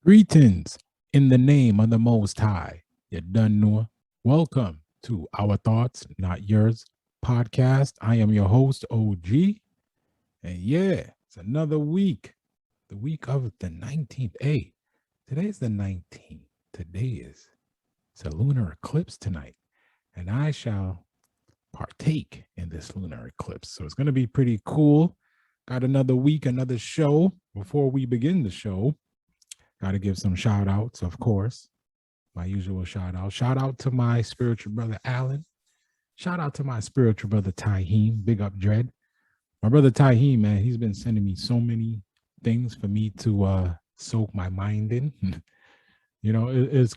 Greetings in the name of the Most High. You done know. Welcome to Our Thoughts, Not Yours podcast. I am your host, OG. And yeah, it's another week, the week of the 19th. Hey, today's the 19th. Today is it's a lunar eclipse tonight, and I shall partake in this lunar eclipse. So it's going to be pretty cool. Got another week, another show. Before we begin the show, got to give some shout outs, of course. My usual shout out. Shout out to my spiritual brother, Alan. Shout out to my spiritual brother, Taheem. Big up, Dread. My brother, Taheem, man, he's been sending me so many things for me to soak my mind in. It's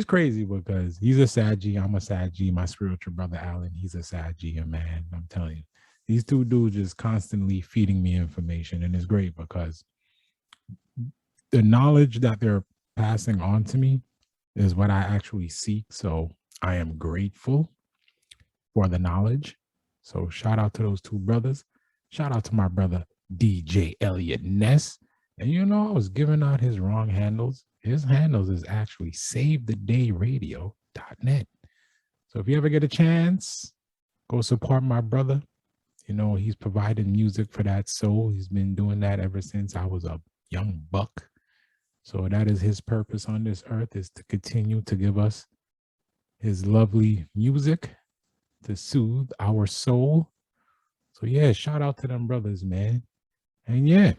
crazy because he's a Saggy. I'm a Saggy. My spiritual brother, Alan, he's a Saggy. And man, I'm telling you, these two dudes just constantly feeding me information. And it's great because the knowledge that they're passing on to me is what I actually seek. So I am grateful for the knowledge. So shout out to those two brothers. Shout out to my brother DJ Elliot Ness. And I was giving out his wrong handles. His handles is actually SaveTheDayRadio.net. So if you ever get a chance, go support my brother. He's providing music for that soul. He's been doing that ever since I was a young buck. So that is his purpose on this earth, is to continue to give us his lovely music to soothe our soul. So yeah, shout out to them brothers, man. And yeah,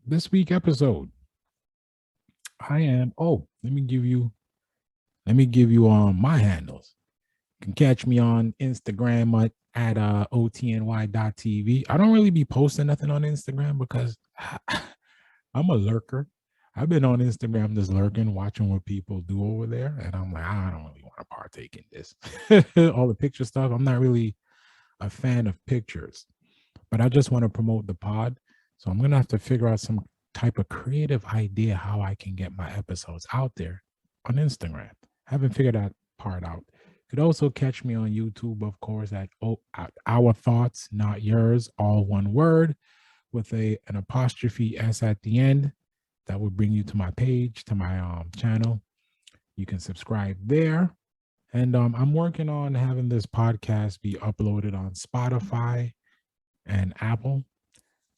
this week episode, let me give you my handles. You can catch me on Instagram at otny.tv. I don't really be posting nothing on Instagram because I'm a lurker. I've been on Instagram just lurking, watching what people do over there. And I'm like, I don't really want to partake in this. All the picture stuff. I'm not really a fan of pictures, but I just want to promote the pod. So I'm going to have to figure out some type of creative idea how I can get my episodes out there on Instagram. Haven't figured that part out. You could also catch me on YouTube, of course, at Our Thoughts, Not Yours, all one word with an apostrophe S at the end. That will bring you to my page, to my channel. You can subscribe there. And I'm working on having this podcast be uploaded on Spotify and Apple.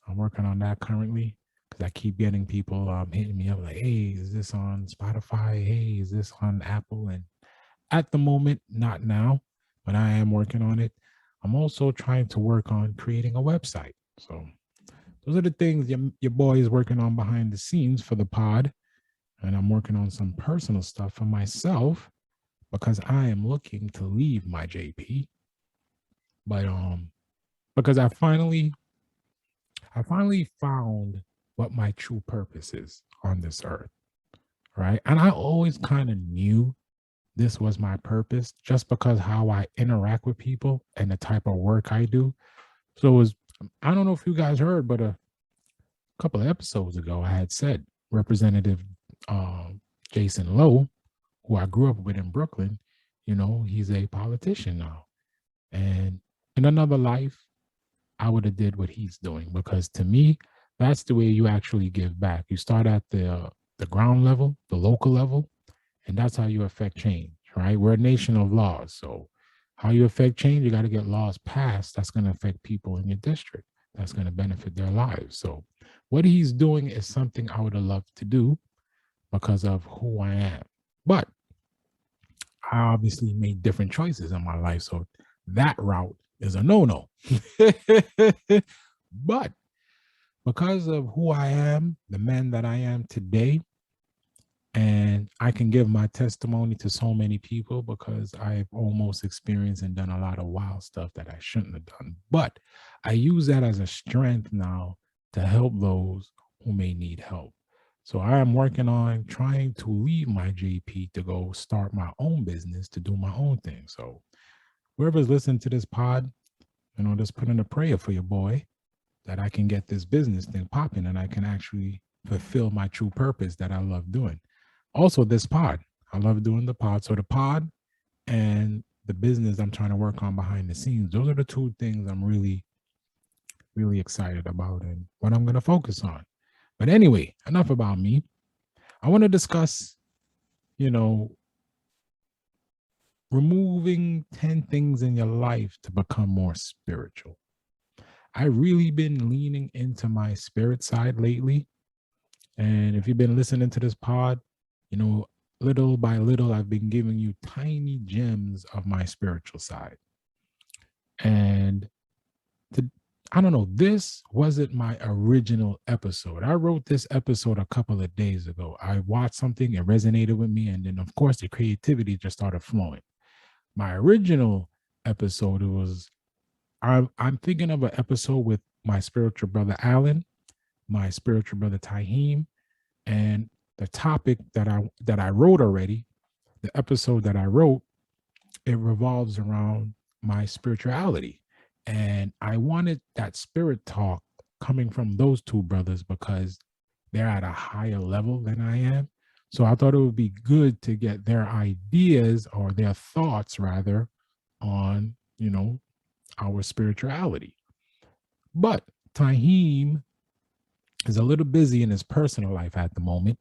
I'm working on that currently because I keep getting people hitting me up like, hey, is this on Spotify? Hey, is this on Apple? And at the moment, not now, but I am working on it. I'm also trying to work on creating a website. So those are the things your boy is working on behind the scenes for the pod. And I'm working on some personal stuff for myself because I am looking to leave my JP. But because I finally found what my true purpose is on this earth. Right. And I always kind of knew this was my purpose just because how I interact with people and the type of work I do. So I don't know if you guys heard, but a couple of episodes ago, I had said Representative Jason Lowe, who I grew up with in Brooklyn, he's a politician now. And in another life, I would have did what he's doing because to me, that's the way you actually give back. You start at the ground level, the local level, and that's how you affect change, right? We're a nation of laws. So how you affect change, you got to get laws passed. That's going to affect people in your district. That's going to benefit their lives. So what he's doing is something I would have loved to do because of who I am. But I obviously made different choices in my life. So that route is a no-no. But because of who I am, the man that I am today, and I can give my testimony to so many people because I've almost experienced and done a lot of wild stuff that I shouldn't have done. But I use that as a strength now to help those who may need help. So I am working on trying to leave my JP to go start my own business, to do my own thing. So whoever's listening to this pod, just put in a prayer for your boy that I can get this business thing popping and I can actually fulfill my true purpose that I love doing. Also, this pod. I love doing the pod. So the pod and the business I'm trying to work on behind the scenes, those are the two things I'm really, really excited about and what I'm going to focus on. But anyway, enough about me. I want to discuss, you know, removing 10 things in your life to become more spiritual. I really been leaning into my spirit side lately. And if you've been listening to this pod, little by little, I've been giving you tiny gems of my spiritual side. And the, I don't know, this wasn't my original episode. I wrote this episode a couple of days ago. I watched something, it resonated with me. And then, of course, the creativity just started flowing. My original episode was I'm thinking of an episode with my spiritual brother Alan, my spiritual brother Tahim, and the topic that I wrote already, the episode that I wrote, it revolves around my spirituality. And I wanted that spirit talk coming from those two brothers because they're at a higher level than I am. So I thought it would be good to get their ideas or their thoughts rather on, our spirituality. But Tahim is a little busy in his personal life at the moment,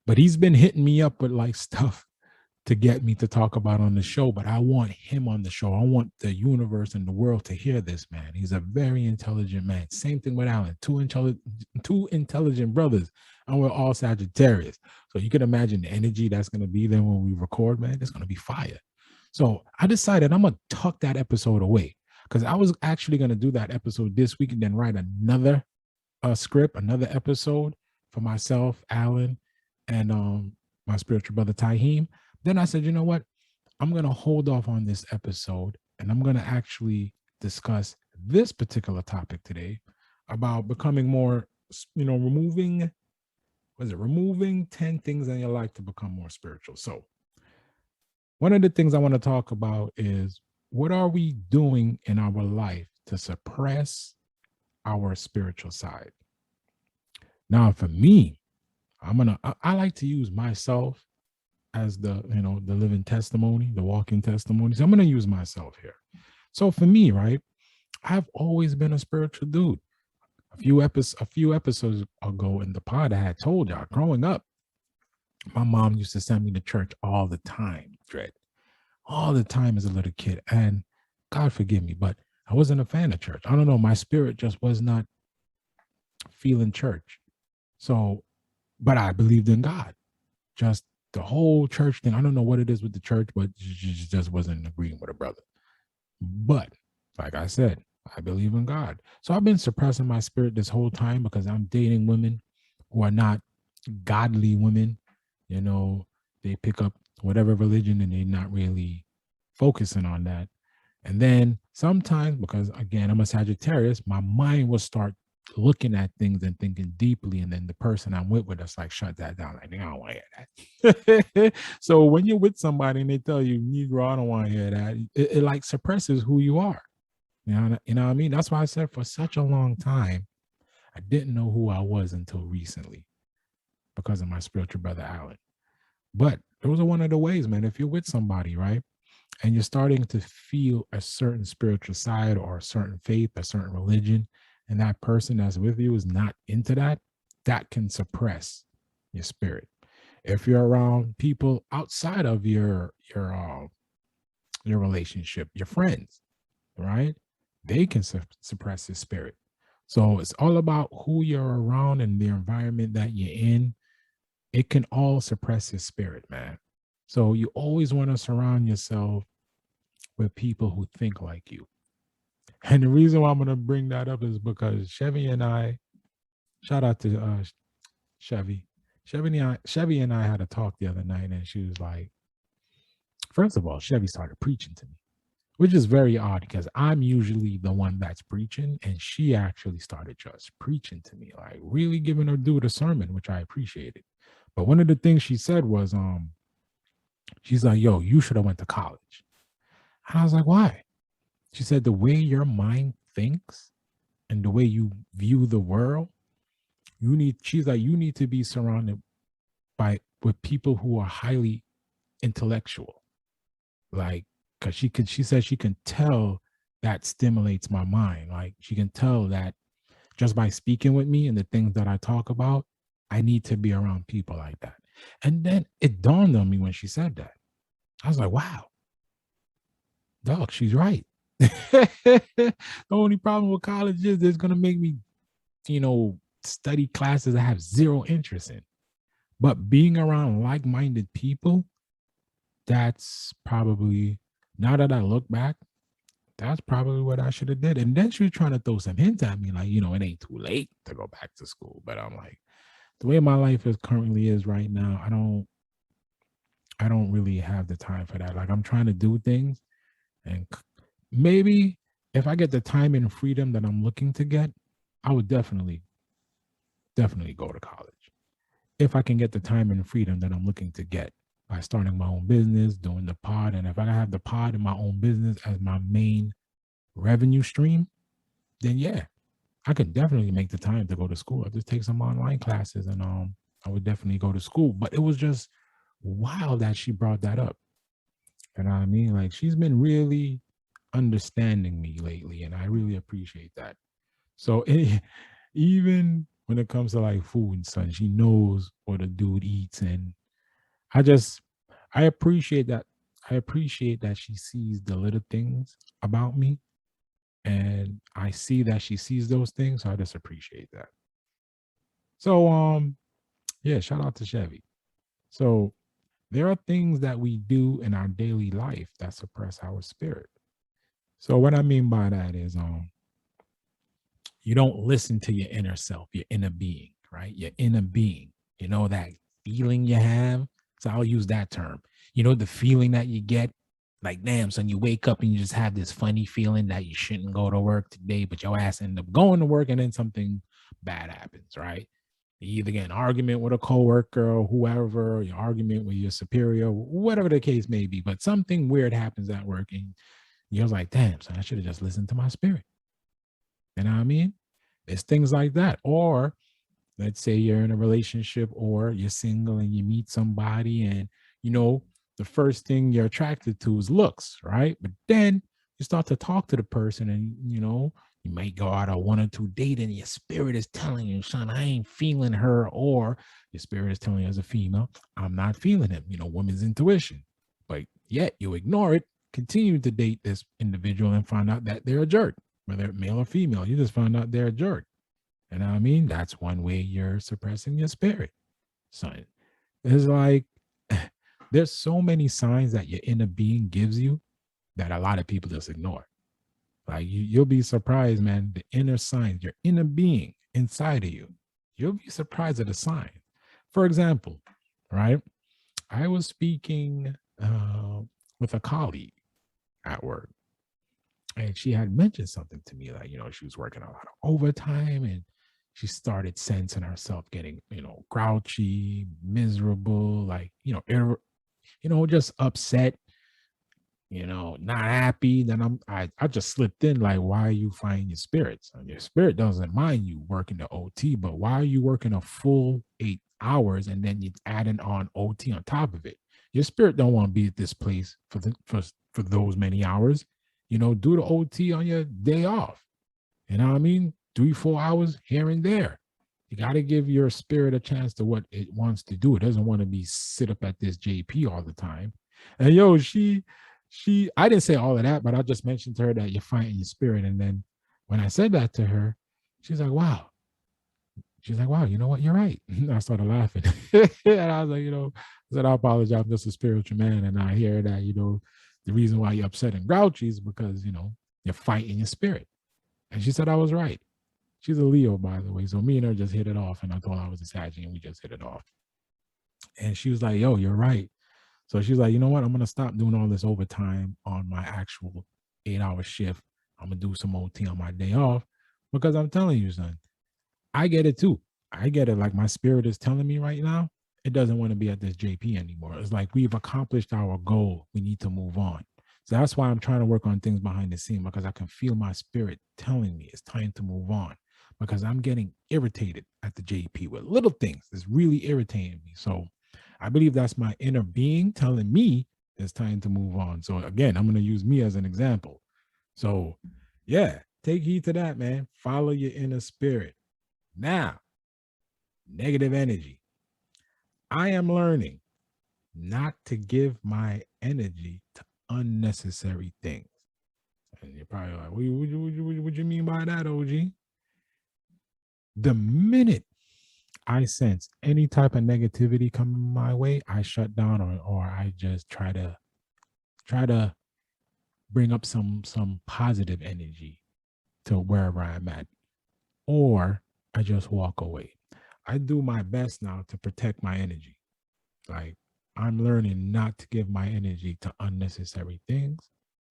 but he's been hitting me up with like stuff to get me to talk about on the show. But I want him on the show. I want the universe and the world to hear this man. He's a very intelligent man. Same thing with Alan. Two intelligent brothers, and we're all Sagittarius. So you can imagine the energy that's going to be there when we record, man. It's going to be fire. So I decided I'm going to tuck that episode away because I was actually going to do that episode this week and then write another script, another episode for myself, Alan, and my spiritual brother Tahim. Then I said, you know what? I'm going to hold off on this episode and I'm going to actually discuss this particular topic today about becoming more, removing 10 things in your life to become more spiritual. So one of the things I want to talk about is what are we doing in our life to suppress our spiritual side? Now, for me, I like to use myself as the living testimony, the walking testimony. So I'm gonna use myself here. So for me, right, I've always been a spiritual dude. A few episodes ago in the pod, I had told y'all, growing up, my mom used to send me to church all the time, all the time as a little kid. And God forgive me, but I wasn't a fan of church. I don't know, my spirit just was not feeling church. So, but I believed in God. Just the whole church thing. I don't know what it is with the church, but just wasn't agreeing with a brother. But like I said, I believe in God. So I've been suppressing my spirit this whole time because I'm dating women who are not godly women. They pick up whatever religion and they're not really focusing on that. And then sometimes, because again, I'm a Sagittarius, my mind will start looking at things and thinking deeply, and then the person I'm with us like shut that down. Like, I don't want to hear that. So when you're with somebody and they tell you, Negro, I don't want to hear that, it like suppresses who you are. You know what I mean? That's why I said for such a long time, I didn't know who I was until recently because of my spiritual brother Alan. But those are one of the ways, man. If you're with somebody, right, and you're starting to feel a certain spiritual side or a certain faith, a certain religion, and that person that's with you is not into that, that can suppress your spirit. If you're around people outside of your relationship, your friends, right, they can suppress your spirit. So it's all about who you're around and the environment that you're in. It can all suppress your spirit, man. So you always want to surround yourself with people who think like you. And the reason why I'm going to bring that up is because Chevy and I, shout out to Chevy. Chevy and I had a talk the other night, and she was like, first of all, Chevy started preaching to me, which is very odd because I'm usually the one that's preaching, and she actually started just preaching to me, like really giving her due the sermon, which I appreciated. But one of the things she said was, she's like, yo, you should have went to college. And I was like, why? She said, the way your mind thinks and the way you view the world, she's like, you need to be surrounded with people who are highly intellectual. Like, cause she said she can tell that stimulates my mind. Like she can tell that just by speaking with me and the things that I talk about, I need to be around people like that. And then it dawned on me when she said that. I was like, wow, dog, she's right. The only problem with college is it's gonna make me, study classes I have zero interest in. But being around like-minded people, that's probably, now that I look back, that's probably what I should have did. And then she was trying to throw some hints at me, like, it ain't too late to go back to school. But I'm like, the way my life is currently is right now, I don't really have the time for that. Like, I'm trying to do things, and maybe if I get the time and freedom that I'm looking to get, I would definitely go to college. If I can get the time and freedom that I'm looking to get by starting my own business, doing the pod, and if I have the pod and my own business as my main revenue stream, then yeah, I could definitely make the time to go to school. I just take some online classes, and I would definitely go to school. But it was just wild that she brought that up. You know what I mean? Like, she's been really understanding me lately, and I really appreciate that. So even when it comes to like food and such, she knows what a dude eats, and I just I appreciate that. I appreciate that she sees the little things about me, and I see that she sees those things. So I just appreciate that. So yeah, shout out to Chevy. So there are things that we do in our daily life that suppress our spirit. So what I mean by that is you don't listen to your inner self, your inner being, right? Your inner being. That feeling you have. So I'll use that term. The feeling that you get, like, damn, son, you wake up and you just have this funny feeling that you shouldn't go to work today, but your ass end up going to work and then something bad happens, right? You either get an argument with a coworker or whoever, or your argument with your superior, whatever the case may be, but something weird happens at work and you're like, damn, son, I should have just listened to my spirit. You know what I mean? It's things like that. Or let's say you're in a relationship or you're single and you meet somebody, and the first thing you're attracted to is looks, right? But then you start to talk to the person, and you might go out on one or two date, and your spirit is telling you, son, I ain't feeling her. Or your spirit is telling you as a female, I'm not feeling him. Woman's intuition. But yet you ignore it, continue to date this individual, and find out that they're a jerk, whether male or female. You just find out they're a jerk. You know what I mean? That's one way you're suppressing your spirit, son. It's like there's so many signs that your inner being gives you that a lot of people just ignore. Like, you'll be surprised, man. The inner signs, your inner being inside of you, you'll be surprised at the sign. For example, right? I was speaking with a colleague at work, and she had mentioned something to me, like, she was working a lot of overtime, and she started sensing herself getting, grouchy, miserable, like, just upset, not happy. Then I just slipped in, like, why are you finding your spirits? And your spirit doesn't mind you working the OT, but why are you working a full 8 hours and then you're adding on OT on top of it? Your spirit don't want to be at this place for those many hours. Do the OT on your day off. You know what I mean? 3-4 hours here and there. You got to give your spirit a chance to what it wants to do. It doesn't want to be sit up at this JP all the time. And I didn't say all of that, but I just mentioned to her that you're fighting your spirit. And then when I said that to her, she's like, wow. She's like, wow, you know what? You're right. I started laughing. And I was like, I said, I apologize. I'm just a spiritual man. And I hear that, the reason why you're upset and grouchy is because, you're fighting your spirit. And she said I was right. She's a Leo, by the way. So me and her just hit it off. And I told her I was a Sagittarius, and we just hit it off. And she was like, yo, you're right. So she's like, you know what? I'm going to stop doing all this overtime on my actual 8-hour shift. I'm going to do some OT on my day off, because I'm telling you, son, I get it too. I get it. Like, my spirit is telling me right now, it doesn't want to be at this JP anymore. It's like, we've accomplished our goal. We need to move on. So that's why I'm trying to work on things behind the scene, because I can feel my spirit telling me it's time to move on, because I'm getting irritated at the JP with little things. It's really irritating me. So I believe that's my inner being telling me it's time to move on. So again, I'm going to use me as an example. So yeah, take heed to that, man. Follow your inner spirit. Now, negative energy. I am learning not to give my energy to unnecessary things. And you're probably like, what you mean by that, OG? The minute I sense any type of negativity coming my way, I shut down or I just try to bring up some positive energy to wherever I'm at, or I just walk away. I do my best now to protect my energy. Like I'm learning not to give my energy to unnecessary things.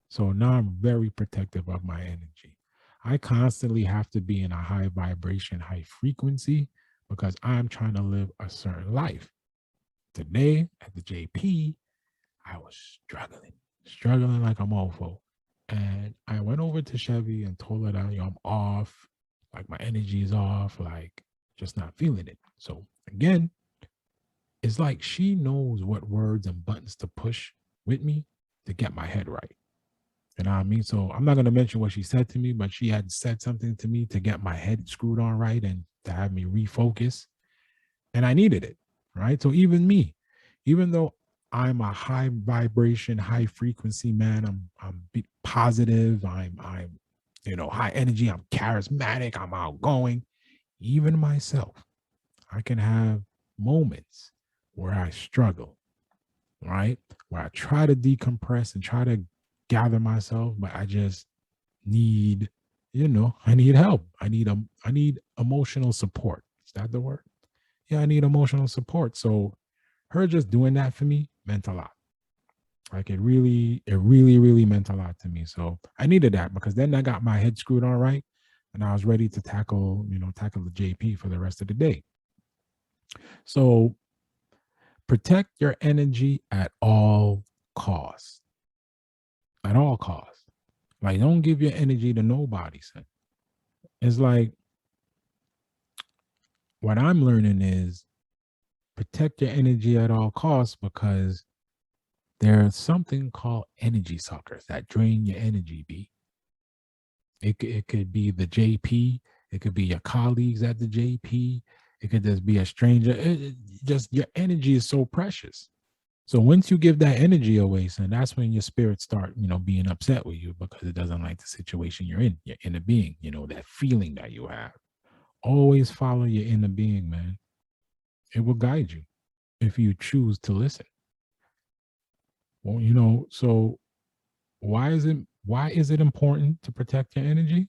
So now I'm very protective of my energy. I constantly have to be in a high vibration, high frequency because I'm trying to live a certain life. Today at the JP, I was struggling like a mofo. And I went over to Chevy and told her that, I'm off, like my energy is off, like just not feeling it. So again, it's like she knows what words and buttons to push with me to get my head right. You know what I mean? So I'm not going to mention what she said to me, but she had said something to me to get my head screwed on right and to have me refocus. And I needed it. Right. So even me, even though I'm a high vibration, high frequency man, I'm positive, I'm high energy, I'm charismatic, I'm outgoing. Even myself, I can have moments where I struggle, right? Where I try to decompress and try to gather myself, but I just need, I need help. I need emotional support. Is that the word? Yeah, I need emotional support. So her just doing that for me meant a lot. Like it really meant a lot to me. So I needed that because then I got my head screwed on right and I was ready to tackle the JP for the rest of the day. So protect your energy at all costs. At all costs. Like don't give your energy to nobody, son. It's like what I'm learning is protect your energy at all costs because there's something called energy suckers that drain your energy, B. It could be the JP. It could be your colleagues at the JP. It could just be a stranger. Just your energy is so precious. So once you give that energy away, son, that's when your spirit start, being upset with you because it doesn't like the situation you're in, your inner being, that feeling that you have. Always follow your inner being, man. It will guide you if you choose to listen. Well, so why is it important to protect your energy?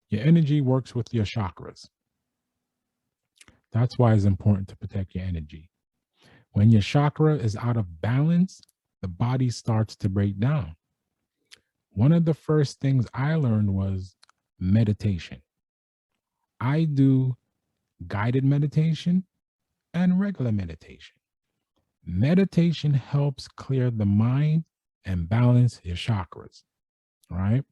Your energy works with your chakras. That's why it's important to protect your energy. When your chakra is out of balance, the body starts to break down. One of the first things I learned was meditation. I do guided meditation and regular meditation. Meditation helps clear the mind and balance your chakras, right?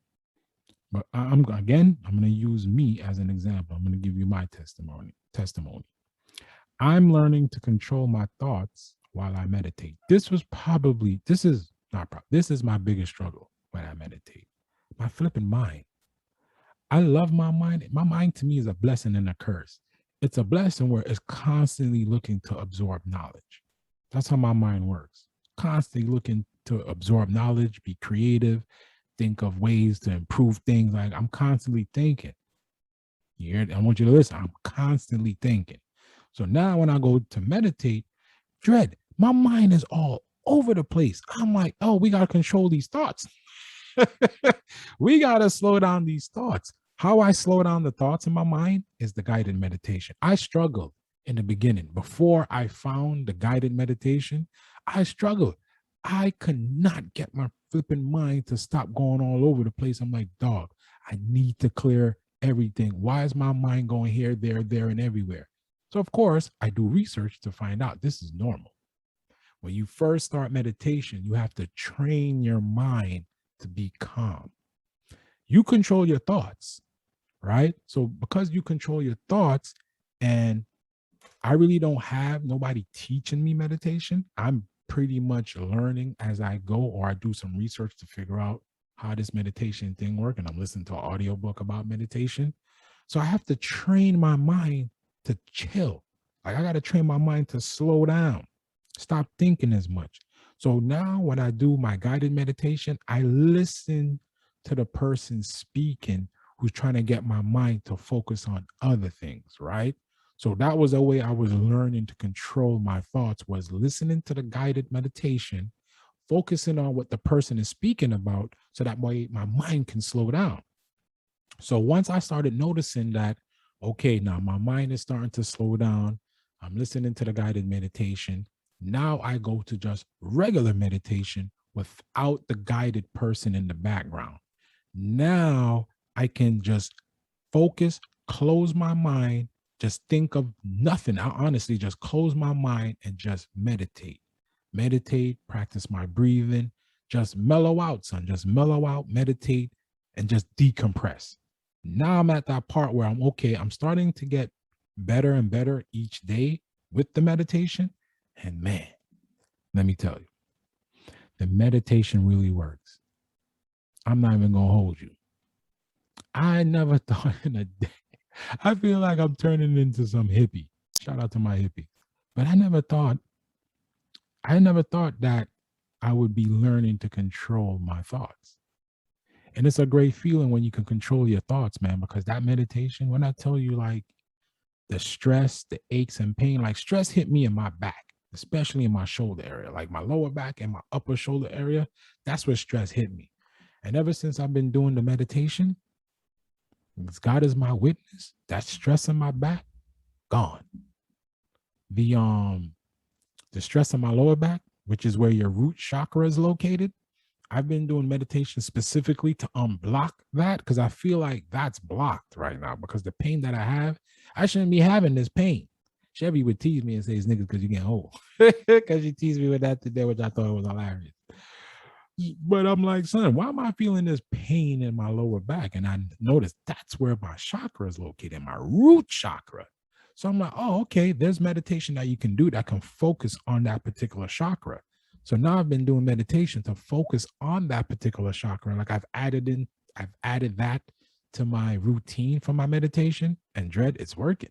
But I'm going to use me as an example. I'm going to give you my testimony. I'm learning to control my thoughts while I meditate. This is my biggest struggle when I meditate. My flipping mind. I love my mind. My mind to me is a blessing and a curse. It's a blessing where it's constantly looking to absorb knowledge. That's how my mind works. Constantly looking to absorb knowledge, be creative, think of ways to improve things. Like I'm constantly thinking. I want you to listen. I'm constantly thinking. So now when I go to meditate, dread, my mind is all over the place. I'm like, oh, we got to control these thoughts. We got to slow down these thoughts. How I slow down the thoughts in my mind is the guided meditation. I struggled in the beginning. Before I found the guided meditation, I struggled. I could not get my flipping mind to stop going all over the place. I'm like, dog, I need to clear everything. Why is my mind going here, there, and everywhere? So, of course, I do research to find out this is normal. When you first start meditation, you have to train your mind to be calm. You control your thoughts, right? So because you control your thoughts, and I really don't have nobody teaching me meditation, I'm pretty much learning as I go, or I do some research to figure out how this meditation thing works. And I'm listening to an audiobook about meditation. So I have to train my mind to chill, Like I got to train my mind to slow down, stop thinking as much. So now when I do my guided meditation, I listen to the person speaking who's trying to get my mind to focus on other things, right? So that was the way I was learning to control my thoughts, was listening to the guided meditation, focusing on what the person is speaking about so that way my mind can slow down. So once I started noticing that, okay, now my mind is starting to slow down, I'm listening to the guided meditation. Now I go to just regular meditation without the guided person in the background. Now I can just focus, close my mind, just think of nothing. I honestly just close my mind and just meditate. Meditate, practice my breathing, just mellow out, son. Just mellow out, meditate, and just decompress. Now I'm at that part where I'm okay. I'm starting to get better and better each day with the meditation. And man, let me tell you, the meditation really works. I'm not even going to hold you. I never thought in a day. I feel like I'm turning into some hippie. Shout out to my hippie. But I never thought that I would be learning to control my thoughts. And it's a great feeling when you can control your thoughts, man, because that meditation, when I tell you like the stress, the aches and pain, like stress hit me in my back, especially in my shoulder area, like my lower back and my upper shoulder area. That's where stress hit me. And ever since I've been doing the meditation, God is my witness, that stress in my back, gone. The stress in my lower back, which is where your root chakra is located, I've been doing meditation specifically to unblock that because I feel like that's blocked right now because the pain that I have, I shouldn't be having this pain. Chevy would tease me and say, it's niggas because you get old. Because she teased me with that today, which I thought was hilarious. But I'm like, son, why am I feeling this pain in my lower back? And I noticed that's where my chakra is located, my root chakra. So I'm like, oh, okay, there's meditation that you can do that can focus on that particular chakra. So now I've been doing meditation to focus on that particular chakra. Like I've added that to my routine for my meditation, and dread, it's working.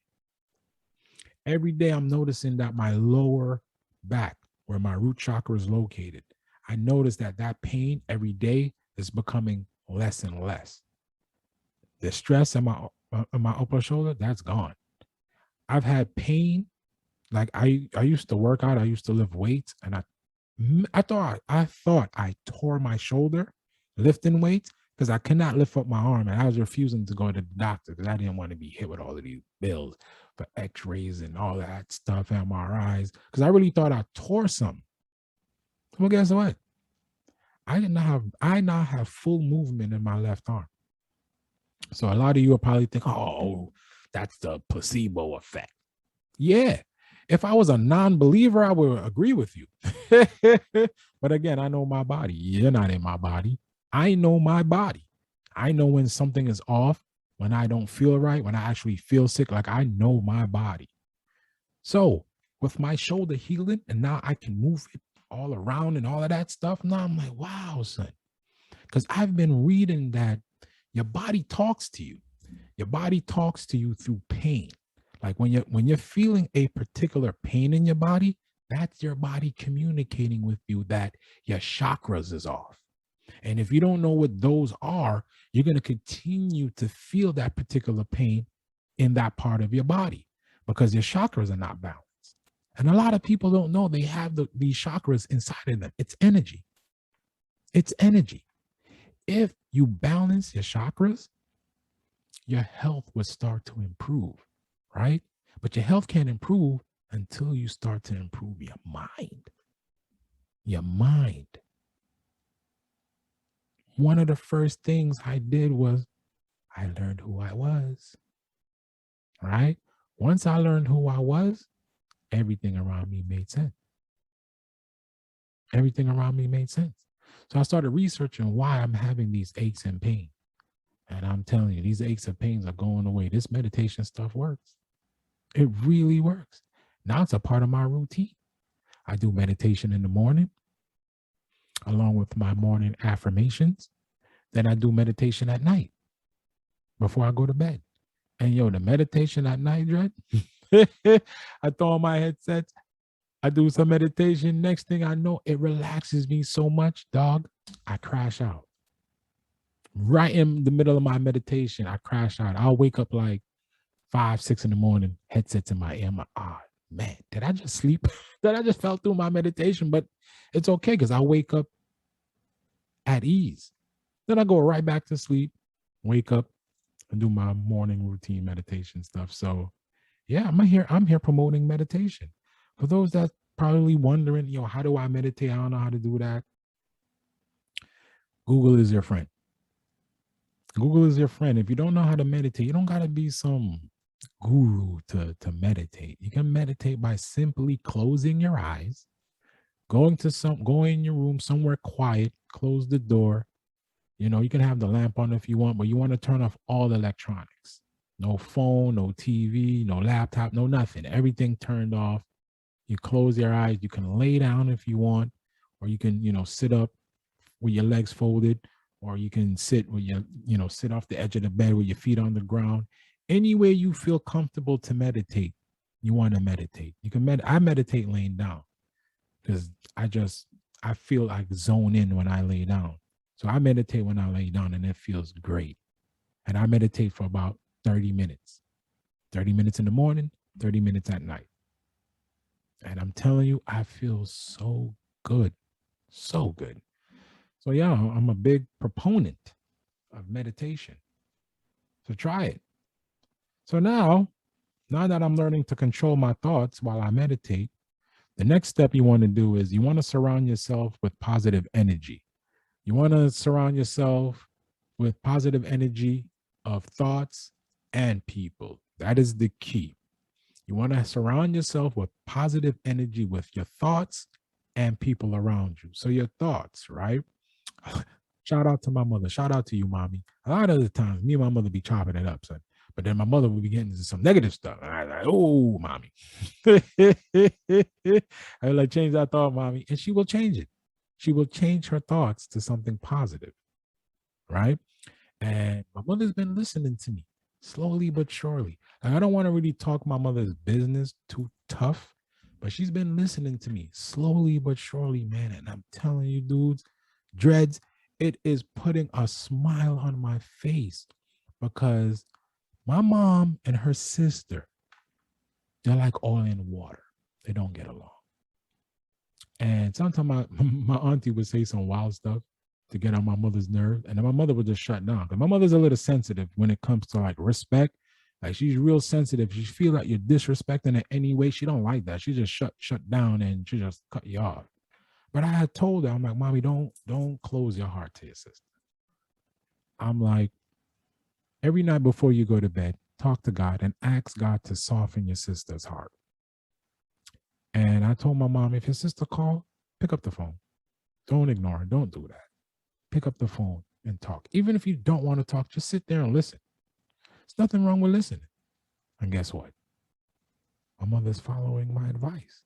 Every day I'm noticing that my lower back, where my root chakra is located, I notice that that pain every day is becoming less and less. The stress in my upper shoulder, that's gone. I've had pain. Like I used to work out, I used to lift weights, and I thought I tore my shoulder lifting weights because I could not lift up my arm, and I was refusing to go to the doctor because I didn't want to be hit with all of these bills for X-rays and all that stuff, MRIs, because I really thought I tore something. Well, guess what? I now have full movement in my left arm. So a lot of you will probably think, oh, that's the placebo effect. Yeah. If I was a non-believer, I would agree with you. But again, I know my body. You're not in my body. I know my body. I know when something is off, when I don't feel right, when I actually feel sick. Like I know my body. So with my shoulder healing, and now I can move it all around and all of that stuff. Now I'm like, wow, son. Because I've been reading that your body talks to you. Your body talks to you through pain. Like when you're feeling a particular pain in your body, that's your body communicating with you that your chakras is off. And if you don't know what those are, you're going to continue to feel that particular pain in that part of your body because your chakras are not balanced. And a lot of people don't know they have these chakras inside of them. It's energy. It's energy. If you balance your chakras, your health would start to improve, right? But your health can't improve until you start to improve your mind. Your mind. One of the first things I did was I learned who I was, right? Once I learned who I was, everything around me made sense. Everything around me made sense. So I started researching why I'm having these aches and pains. And I'm telling you, these aches and pains are going away. This meditation stuff works. It really works. Now it's a part of my routine. I do meditation in the morning, along with my morning affirmations. Then I do meditation at night before I go to bed. And yo, the meditation at night, Dread, I throw on my headsets. I do some meditation. Next thing I know, it relaxes me so much, dog. I crash out. Right in the middle of my meditation, I crash out. I'll wake up like 5, 6 in the morning, headsets in my ear. I'm like, ah, man, did I just sleep? Did I just fell through my meditation? But it's okay because I wake up at ease. Then I go right back to sleep, wake up, and do my morning routine meditation stuff. So yeah, I'm here promoting meditation. For those that probably wondering, how do I meditate? I don't know how to do that. Google is your friend. Google is your friend. If you don't know how to meditate, you don't gotta be some guru to meditate. You can meditate by simply closing your eyes, going in your room somewhere quiet, close the door. You can have the lamp on if you want, but you want to turn off all electronics. No phone, no TV, no laptop, no nothing. Everything turned off. You close your eyes. You can lay down if you want, or you can, sit up with your legs folded, or you can sit with sit off the edge of the bed with your feet on the ground. Any way you feel comfortable to meditate, you want to meditate. You can I meditate laying down because I feel like zone in when I lay down. So I meditate when I lay down and it feels great. And I meditate for about 30 minutes. 30 minutes in the morning, 30 minutes at night. And I'm telling you, I feel so good. So good. So yeah, I'm a big proponent of meditation. So try it. So now that I'm learning to control my thoughts while I meditate, the next step you want to do is you want to surround yourself with positive energy. You want to surround yourself with positive energy of thoughts and people. That is the key. You want to surround yourself with positive energy with your thoughts and people around you. So your thoughts, right? Shout out to my mother. Shout out to you, mommy. A lot of the times, me and my mother be chopping it up, son. But then my mother would be getting into some negative stuff. And I was like, oh, mommy. I would like, change that thought, mommy. And she will change it. She will change her thoughts to something positive, right? And my mother's been listening to me slowly but surely. Like, I don't want to really talk my mother's business too tough, but she's been listening to me slowly but surely, man. And I'm telling you, dudes, dreads, it is putting a smile on my face because my mom and her sister, they're like oil and water. They don't get along. And sometimes my auntie would say some wild stuff to get on my mother's nerves. And then my mother would just shut down. Because my mother's a little sensitive when it comes to like respect. Like she's real sensitive. She feel like you're disrespecting her any way. She don't like that. She just shut down and she just cut you off. But I had told her, I'm like, mommy, don't close your heart to your sister. I'm like, every night before you go to bed, talk to God and ask God to soften your sister's heart. And I told my mom, if your sister call, pick up the phone. Don't ignore her. Don't do that. Pick up the phone and talk. Even if you don't want to talk, just sit there and listen. There's nothing wrong with listening. And guess what? My mother's following my advice.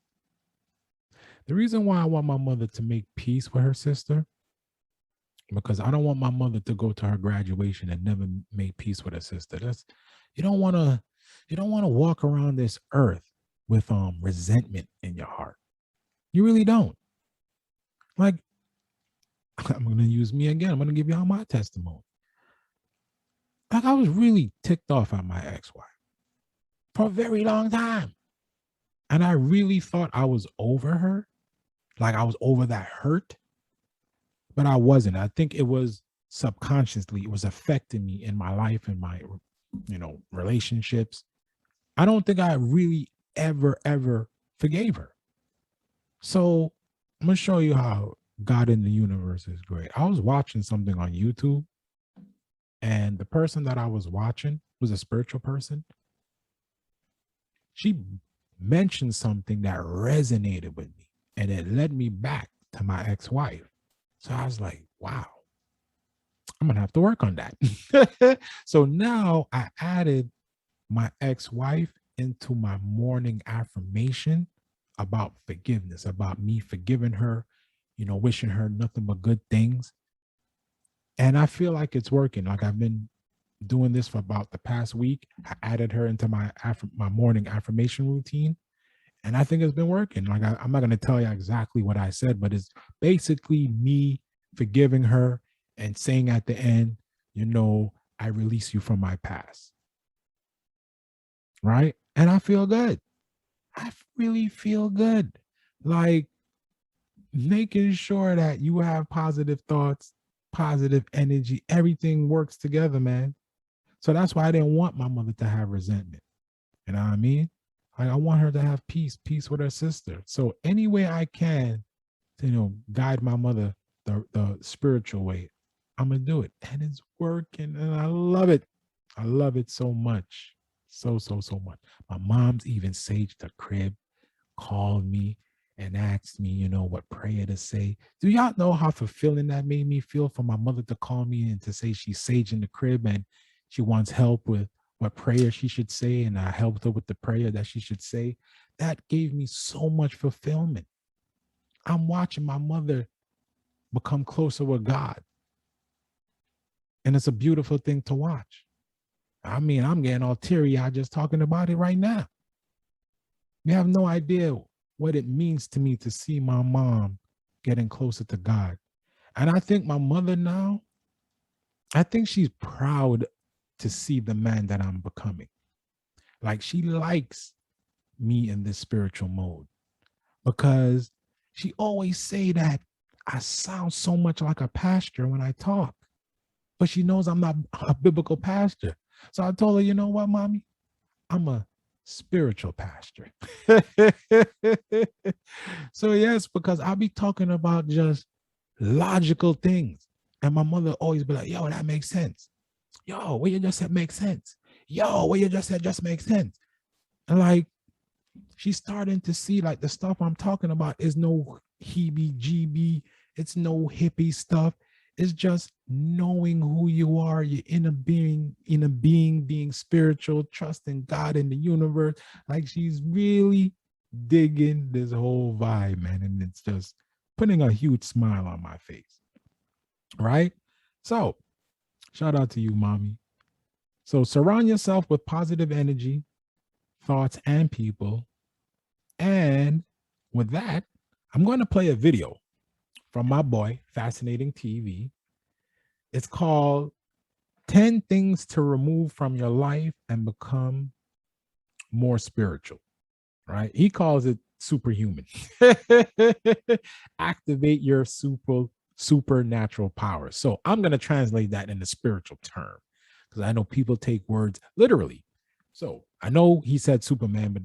The reason why I want my mother to make peace with her sister, because I don't want my mother to go to her graduation and never make peace with her sister. You don't want to walk around this earth with resentment in your heart. You really don't. Like, I'm going to use me again. I'm going to give y'all my testimony. Like, I was really ticked off at my ex-wife for a very long time. And I really thought I was over her. Like I was over that hurt. But I wasn't. I think it was subconsciously, it was affecting me in my life and my, relationships. I don't think I really ever forgave her. So I'm going to show you how God in the universe is great. I was watching something on YouTube, and the person that I was watching was a spiritual person. She mentioned something that resonated with me, and it led me back to my ex-wife. So I was like, wow, I'm going to have to work on that. So now I added my ex-wife into my morning affirmation about forgiveness, about me forgiving her, wishing her nothing but good things. And I feel like it's working. Like I've been doing this for about the past week. I added her into my morning affirmation routine, and I think it's been working. Like I'm not going to tell you exactly what I said, but it's basically me forgiving her and saying at the end, I release you from my past. Right? And I feel good. I really feel good. Like making sure that you have positive thoughts, positive energy, everything works together, man. So that's why I didn't want my mother to have resentment. You know what I mean? Like I want her to have peace with her sister. So any way I can to, guide my mother the spiritual way, I'm gonna do it. And it's working. And I love it. I love it so much. So much. My mom's even saged the crib, called me and asked me, what prayer to say. Do y'all know how fulfilling that made me feel for my mother to call me and to say she's saging the crib and she wants help with what prayer she should say, and I helped her with the prayer that she should say? That gave me so much fulfillment. I'm watching my mother become closer with God. And it's a beautiful thing to watch. I mean, I'm getting all teary-eyed just talking about it right now. You have no idea what it means to me to see my mom getting closer to God. And I think my mother now, I think she's proud to see the man that I'm becoming. Like she likes me in this spiritual mode because she always say that I sound so much like a pastor when I talk, but she knows I'm not a biblical pastor. So I told her, you know what, mommy, I'm a spiritual pastor. So yes, because I'll be talking about just logical things. And my mother always be like, yo, that makes sense. Yo, what you just said makes sense. Yo, what you just said just makes sense. And like, she's starting to see like the stuff I'm talking about is no heebie-jeebie. It's no hippie stuff. It's just knowing who you are, your inner being, being spiritual, trusting God in the universe. Like she's really digging this whole vibe, man. And it's just putting a huge smile on my face. Right? So shout out to you, mommy. So surround yourself with positive energy, thoughts, and people. And with that, I'm going to play a video from my boy, Fascinating TV. It's called 10 Things to Remove from Your Life and Become More Spiritual, right? He calls it superhuman. Activate your supernatural powers. So I'm going to translate that in the spiritual term because I know people take words literally. So I know he said Superman, but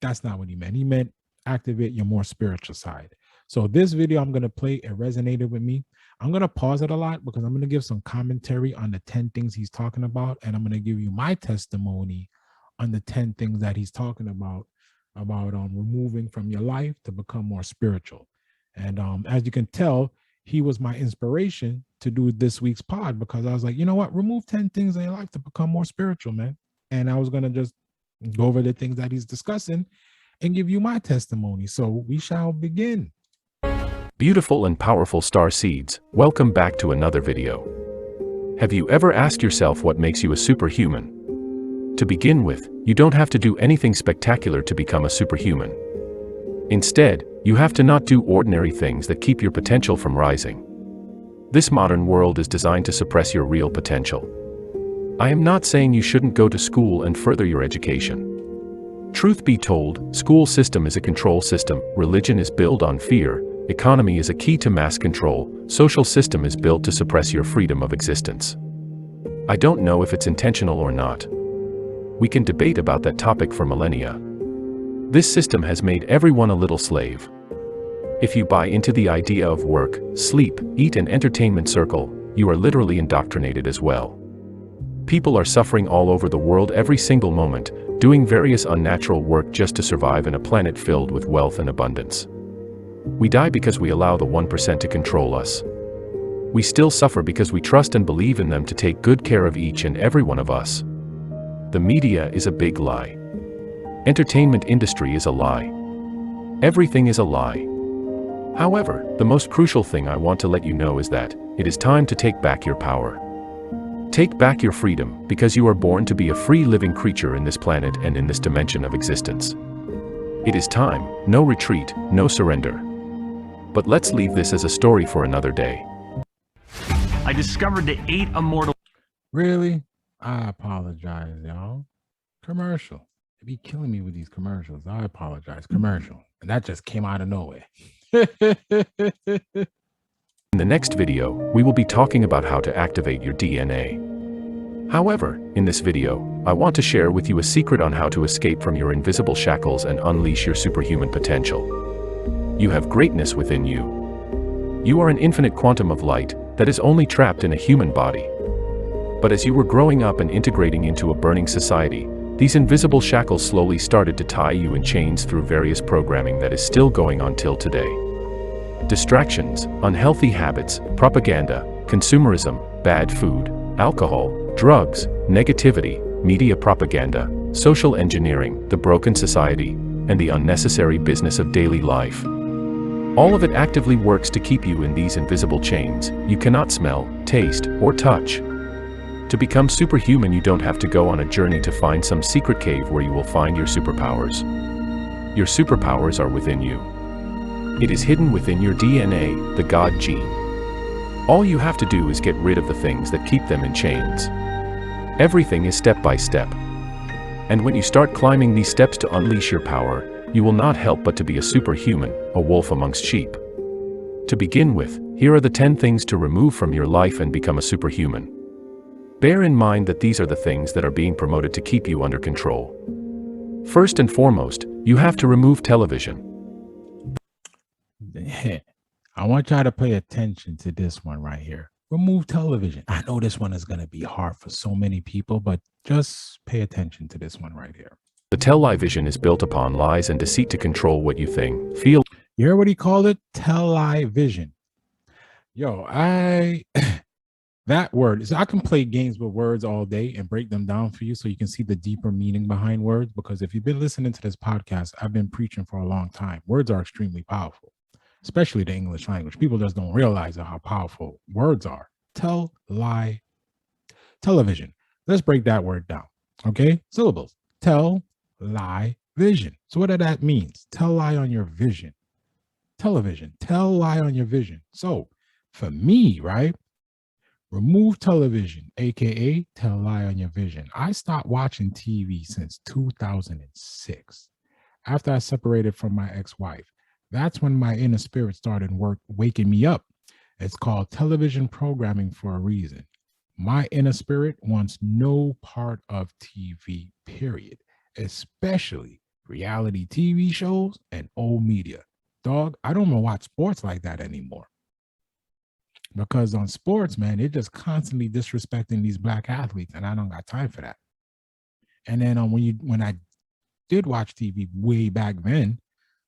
that's not what he meant. He meant activate your more spiritual side. So this video I'm going to play, it resonated with me. I'm going to pause it a lot because I'm going to give some commentary on the 10 things he's talking about. And I'm going to give you my testimony on the 10 things that he's talking about removing from your life to become more spiritual. And as you can tell, he was my inspiration to do this week's pod because I was like, you know what? Remove 10 things in your life to become more spiritual, man. And I was going to just go over the things that he's discussing and give you my testimony. So we shall begin. Beautiful and powerful star seeds, welcome back to another video. Have you ever asked yourself what makes you a superhuman? To begin with, you don't have to do anything spectacular to become a superhuman. Instead, you have to not do ordinary things that keep your potential from rising. This modern world is designed to suppress your real potential. I am not saying you shouldn't go to school and further your education. Truth be told, school system is a control system, religion is built on fear, economy is a key to mass control, social system is built to suppress your freedom of existence. I don't know if it's intentional or not. We can debate about that topic for millennia. This system has made everyone a little slave. If you buy into the idea of work, sleep, eat and entertainment circle, you are literally indoctrinated as well. People are suffering all over the world every single moment, doing various unnatural work just to survive in a planet filled with wealth and abundance. We die because we allow the 1% to control us. We still suffer because we trust and believe in them to take good care of each and every one of us. The media is a big lie. Entertainment industry is a lie. Everything is a lie. However, the most crucial thing I want to let you know is that it is time to take back your power. Take back your freedom, because you are born to be a free living creature in this planet and in this dimension of existence. It is time, no retreat, no surrender. But let's leave this as a story for another day. I discovered the 8 immortal. Really? I apologize, y'all. Commercial. They be killing me with these commercials. I apologize. Commercial. And that just came out of nowhere. In the next video, we will be talking about how to activate your DNA. However, in this video, I want to share with you a secret on how to escape from your invisible shackles and unleash your superhuman potential. You have greatness within you. You are an infinite quantum of light that is only trapped in a human body. But as you were growing up and integrating into a burning society, these invisible shackles slowly started to tie you in chains through various programming that is still going on till today. Distractions, unhealthy habits, propaganda, consumerism, bad food, alcohol, drugs, negativity, media propaganda, social engineering, the broken society, and the unnecessary business of daily life. All of it actively works to keep you in these invisible chains you cannot smell, taste, or touch. To become superhuman, you don't have to go on a journey to find some secret cave where you will find your superpowers. Your superpowers are within you. It is hidden within your DNA, the God gene. All you have to do is get rid of the things that keep them in chains. Everything is step by step. And when you start climbing these steps to unleash your power, you will not help but to be a superhuman, a wolf amongst sheep. To begin with, here are the 10 things to remove from your life and become a superhuman. Bear in mind that these are the things that are being promoted to keep you under control. First and foremost, you have to remove television. I want y'all to pay attention to this one right here. Remove television. I know this one is going to be hard for so many people, but just pay attention to this one right here. The television is built upon lies and deceit to control what you think, feel. You hear what he called it? Television. Yo, that word is, I can play games with words all day and break them down for you so you can see the deeper meaning behind words. Because if you've been listening to this podcast, I've been preaching for a long time. Words are extremely powerful, especially the English language. People just don't realize how powerful words are. Television. Let's break that word down. Okay? Syllables. Vision. So what that means? Tell lie on your vision. Television. Tell lie on your vision. So for me, right? Remove television, aka tell lie on your vision. I stopped watching TV since 2006. After I separated from my ex-wife, that's when my inner spirit started waking me up. It's called television programming for a reason. My inner spirit wants no part of TV, period, especially reality TV shows and old media. Dog, I don't even watch sports like that anymore. Because on sports, man, they're just constantly disrespecting these black athletes, and I don't got time for that. And then when I did watch TV way back then,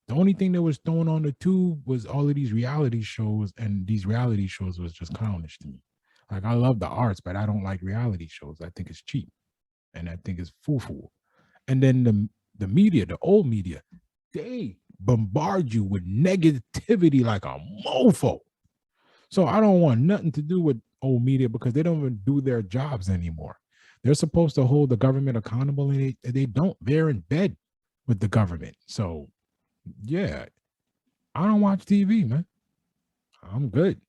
the only thing that was thrown on the tube was all of these reality shows, and these reality shows was just clownish to me. Like, I love the arts, but I don't like reality shows. I think it's cheap, and I think it's foo-foo. And then the media, the old media, they bombard you with negativity like a mofo. So I don't want nothing to do with old media because they don't even do their jobs anymore. They're supposed to hold the government accountable, and they don't. They're in bed with the government. So, yeah, I don't watch TV, man. I'm good.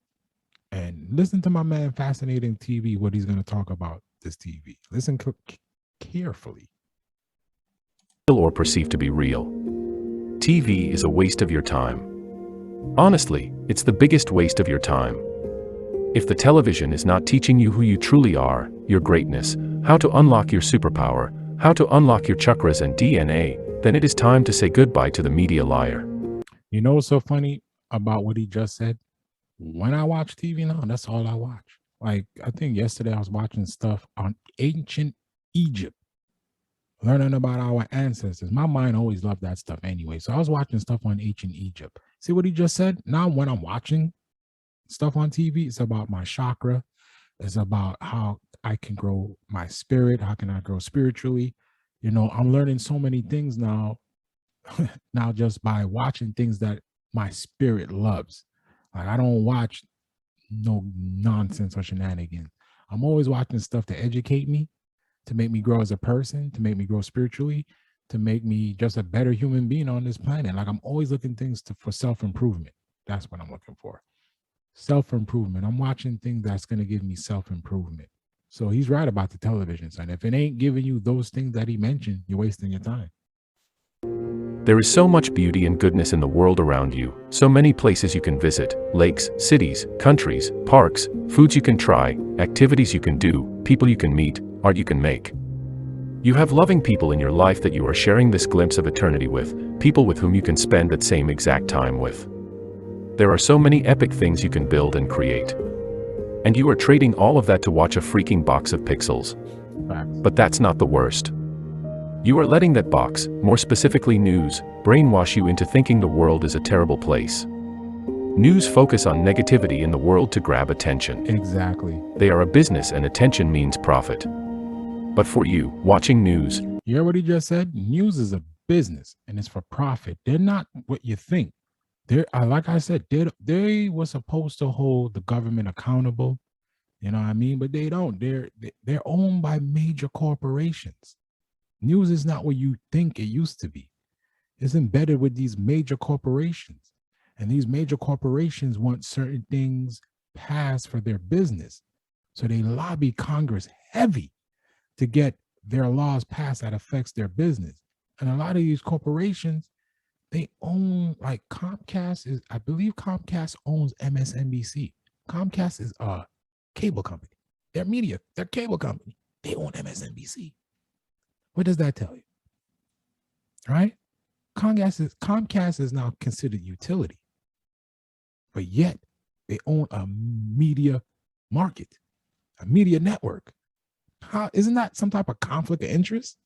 And listen to my man, Fascinating TV, what he's going to talk about this TV. Listen carefully. Or perceived to be real. TV is a waste of your time. Honestly, it's the biggest waste of your time. If the television is not teaching you who you truly are, your greatness, how to unlock your superpower, how to unlock your chakras and DNA, then it is time to say goodbye to the media liar. You know what's so funny about what he just said? When I watch TV now, that's all I watch. Like, I think yesterday I was watching stuff on ancient Egypt, learning about our ancestors. My mind always loved that stuff anyway. So I was watching stuff on ancient Egypt. See what he just said? Now when I'm watching stuff on TV, it's about my chakra. It's about how I can grow my spirit. How can I grow spiritually? You know, I'm learning so many things now, now just by watching things that my spirit loves. Like, I don't watch no nonsense or shenanigans. I'm always watching stuff to educate me, to make me grow as a person, to make me grow spiritually, to make me just a better human being on this planet. Like I'm always looking things for self-improvement. That's what I'm looking for. Self-improvement. I'm watching things that's going to give me self-improvement. So he's right about the television, son. If it ain't giving you those things that he mentioned, you're wasting your time. There is so much beauty and goodness in the world around you, so many places you can visit, lakes, cities, countries, parks, foods you can try, activities you can do, people you can meet, art you can make. You have loving people in your life that you are sharing this glimpse of eternity with, people with whom you can spend that same exact time with. There are so many epic things you can build and create. And you are trading all of that to watch a freaking box of pixels. But that's not the worst. You are letting that box, more specifically news, brainwash you into thinking the world is a terrible place. News focus on negativity in the world to grab attention. Exactly. They are a business and attention means profit. But for you, watching news, you hear what he just said? News is a business and it's for profit. They're not what you think. They're like I said, they were supposed to hold the government accountable. You know what I mean? But they don't. They're owned by major corporations. News is not what you think it used to be. It's embedded with these major corporations. And these major corporations want certain things passed for their business. So they lobby Congress heavy to get their laws passed that affects their business. And a lot of these corporations, they own, like Comcast I believe Comcast owns MSNBC. Comcast is a cable company. They're media, they're cable company. They own MSNBC. What does that tell you? Right? Comcast is now considered utility, but yet they own a media market, a media network. Isn't that some type of conflict of interest?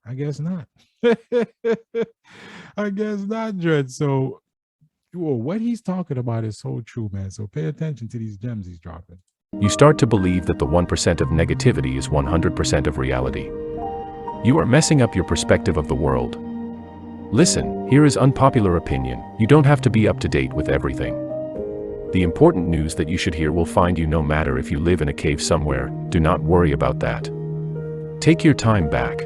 I guess not. I guess not, Dread. So, what he's talking about is so true, man. So pay attention to these gems he's dropping. you start to believe that the 1% of negativity is 100% of reality. You are messing up your perspective of the world. Listen, here is unpopular opinion. You don't have to be up to date with everything. The important news that you should hear will find you no matter if you live in a cave somewhere. Do not worry about that. Take your time back.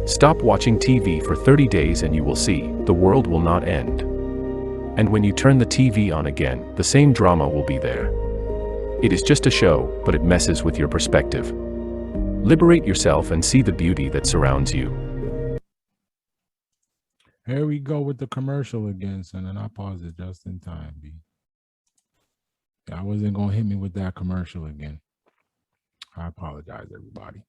Stop watching TV for 30 days and you will see, the world will not end. And when you turn the TV on again, the same drama will be there. It is just a show, but it messes with your perspective. Liberate yourself and see the beauty that surrounds you. Here we go with the commercial again, son, and I paused it just in time, B. I wasn't going to hit me with that commercial again. I apologize, everybody.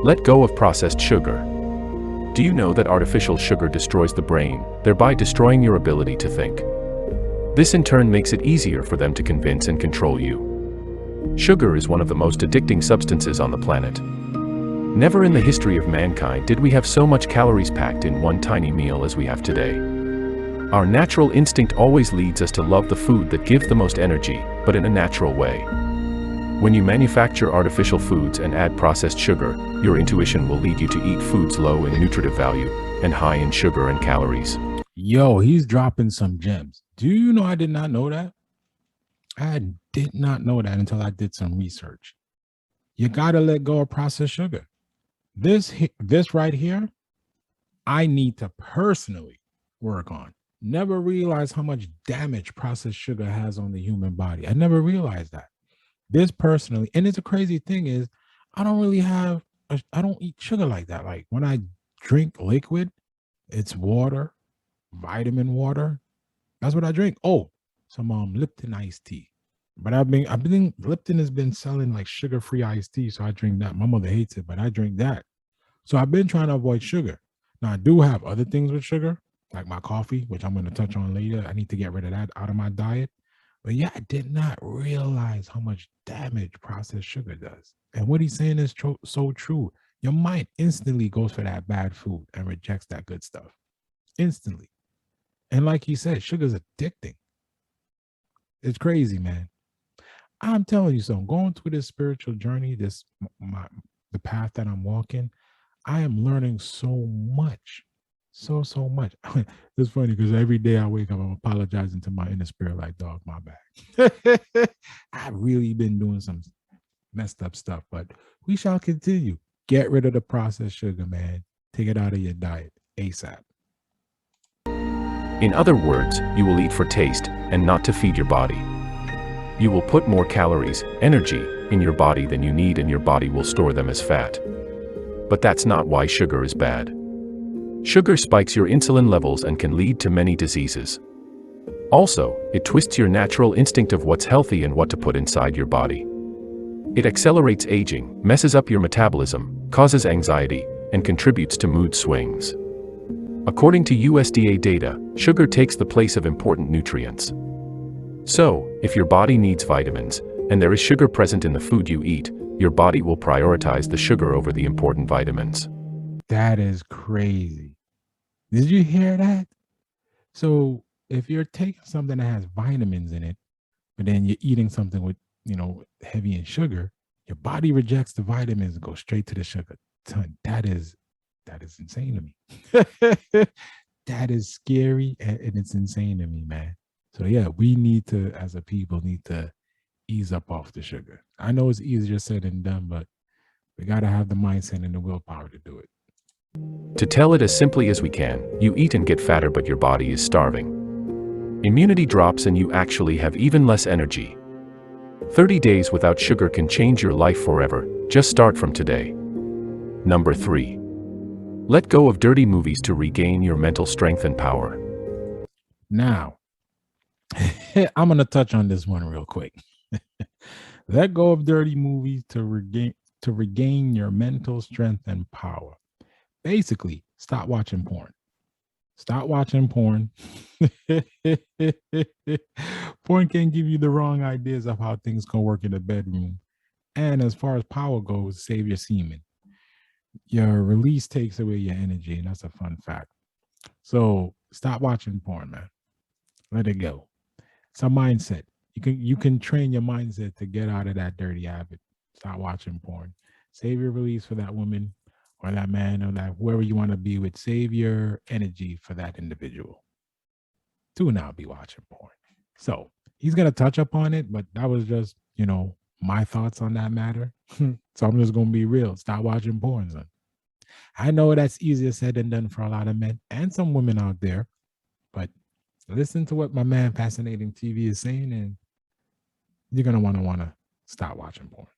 Let go of processed sugar. Do you know that artificial sugar destroys the brain, thereby destroying your ability to think? This in turn makes it easier for them to convince and control you. Sugar is one of the most addicting substances on the planet. Never in the history of mankind did we have so much calories packed in one tiny meal as we have today. Our natural instinct always leads us to love the food that gives the most energy, but in a natural way. When you manufacture artificial foods and add processed sugar, your intuition will lead you to eat foods low in nutritive value and high in sugar and calories. Yo, he's dropping some gems. Do you know I did not know that? I did not know that until I did some research. You got to let go of processed sugar. This right here, I need to personally work on. Never realized how much damage processed sugar has on the human body. I never realized that. This personally, and it's a crazy thing is, I don't eat sugar like that. Like when I drink liquid, it's water, vitamin water. That's what I drink. Oh, some Lipton iced tea. But Lipton has been selling like sugar-free iced tea, so I drink that. My mother hates it, but I drink that. So I've been trying to avoid sugar. Now I do have other things with sugar, like my coffee, which I'm going to touch on later. I need to get rid of that out of my diet. But yeah, I did not realize how much damage processed sugar does. And what he's saying is so true. Your mind instantly goes for that bad food and rejects that good stuff. Instantly. And like he said, sugar is addicting. It's crazy, man. I'm telling you something. Going through this spiritual journey, the path that I'm walking, I am learning so much. So much. It's funny because every day I wake up, I'm apologizing to my inner spirit, like, dog, my bad. I've really been doing some messed up stuff, but we shall continue. Get rid of the processed sugar, man. Take it out of your diet ASAP. In other words, you will eat for taste and not to feed your body. You will put more calories, energy, in your body than you need, and your body will store them as fat. But that's not why sugar is bad. Sugar spikes your insulin levels and can lead to many diseases. Also, it twists your natural instinct of what's healthy and what to put inside your body. It accelerates aging, messes up your metabolism, causes anxiety, and contributes to mood swings. According to USDA data, sugar takes the place of important nutrients. So, if your body needs vitamins, and there is sugar present in the food you eat, your body will prioritize the sugar over the important vitamins. That is crazy. Did you hear that? So if you're taking something that has vitamins in it, but then you're eating something with, heavy in sugar, your body rejects the vitamins and goes straight to the sugar. Son, that is insane to me. That is scary and it's insane to me, man. So yeah, we need to, as a people, need to ease up off the sugar. I know it's easier said than done, but we got to have the mindset and the willpower to do it. To tell it as simply as we can, you eat and get fatter, but your body is starving. Immunity drops and you actually have even less energy. 30 days without sugar can change your life forever. Just start from today. Number 3. Let go of dirty movies to regain your mental strength and power. Now, I'm going to touch on this one real quick. Let go of dirty movies to regain your mental strength and power. Basically, stop watching porn. Stop watching porn. Porn can give you the wrong ideas of how things can work in the bedroom. And as far as power goes, save your semen. Your release takes away your energy, and that's a fun fact. So stop watching porn, man. Let it go. It's a mindset. You can train your mindset to get out of that dirty habit. Stop watching porn. Save your release for that woman or that man or that whoever you want to be with. Save your energy for that individual. Do not be watching porn. So he's going to touch upon it, but that was just, my thoughts on that matter. So I'm just going to be real. Stop watching porn, son. I know that's easier said than done for a lot of men and some women out there, but listen to what my man Fascinating TV is saying, and you're going to want to stop watching porn.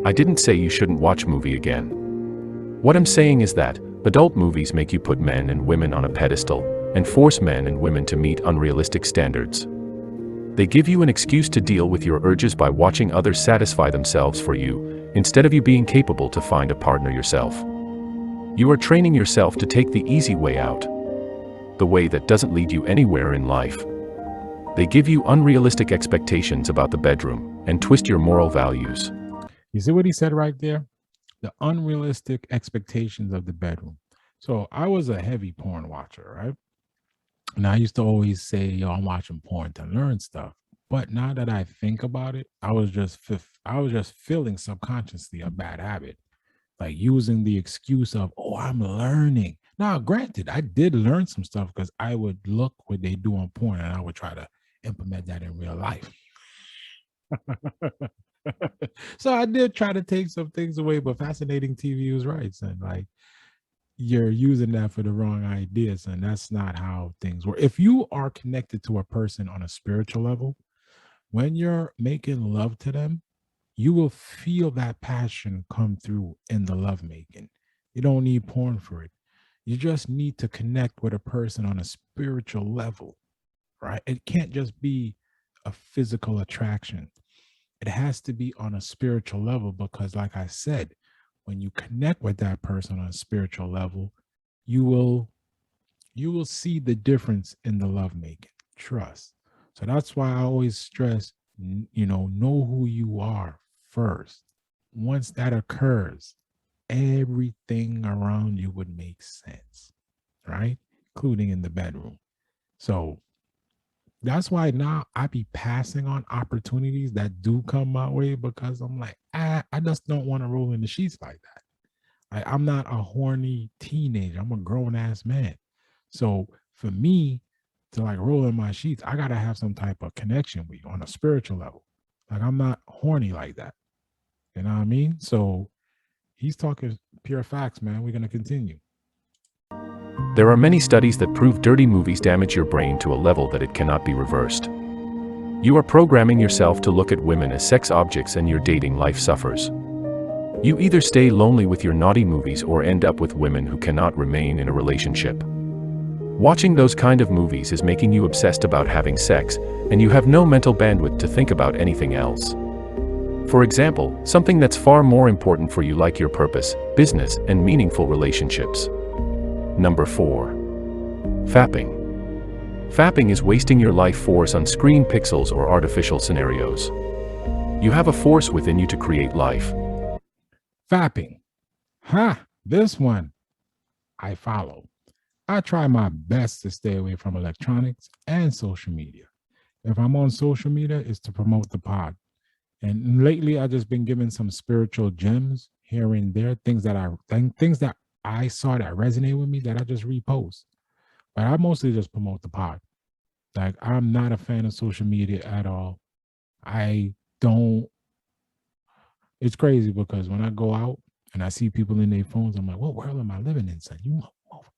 I didn't say you shouldn't watch movie again. What I'm saying is that adult movies make you put men and women on a pedestal and force men and women to meet unrealistic standards. They give you an excuse to deal with your urges by watching others satisfy themselves for you, instead of you being capable to find a partner yourself. You are training yourself to take the easy way out, the way that doesn't lead you anywhere in life. They give you unrealistic expectations about the bedroom and twist your moral values. You see what he said right there? The unrealistic expectations of the bedroom. So I was a heavy porn watcher, right? And I used to always say, yo, I'm watching porn to learn stuff. But now that I think about it, I was just feeling subconsciously a bad habit, like using the excuse of, oh, I'm learning. Now, granted, I did learn some stuff because I would look what they do on porn and I would try to implement that in real life. So I did try to take some things away, but Fascinating TV was right, son. Like, you're using that for the wrong ideas, and that's not how things work. If you are connected to a person on a spiritual level, when you're making love to them, you will feel that passion come through in the lovemaking. You don't need porn for it. You just need to connect with a person on a spiritual level, right? It can't just be a physical attraction. It has to be on a spiritual level because, like I said, when you connect with that person on a spiritual level, you will see the difference in the lovemaking. Trust. So that's why I always stress, know who you are first. Once that occurs, everything around you would make sense, right? Including in the bedroom. So that's why now I be passing on opportunities that do come my way because I'm like, I just don't want to roll in the sheets like that. I'm not a horny teenager. I'm a grown ass man. So for me to like roll in my sheets, I gotta have some type of connection with you on a spiritual level. Like I'm not horny like that. You know what I mean? So he's talking pure facts, man. We're gonna continue. There are many studies that prove dirty movies damage your brain to a level that it cannot be reversed. You are programming yourself to look at women as sex objects and your dating life suffers. You either stay lonely with your naughty movies or end up with women who cannot remain in a relationship. Watching those kind of movies is making you obsessed about having sex, and you have no mental bandwidth to think about anything else. For example, something that's far more important for you like your purpose, business, and meaningful relationships. Number 4. Fapping. Fapping is wasting your life force on screen pixels or artificial scenarios. You have a force within you to create life. Fapping. This one I follow. I try my best to stay away from electronics and social media. If I'm on social media, it's to promote the pod. And lately, I've just been given some spiritual gems here and there, things that I saw that resonate with me that I just repost. But I mostly just promote the pod. Like I'm not a fan of social media at all. I don't. It's crazy because when I go out and I see people in their phones, I'm like, what world am I living in, son? You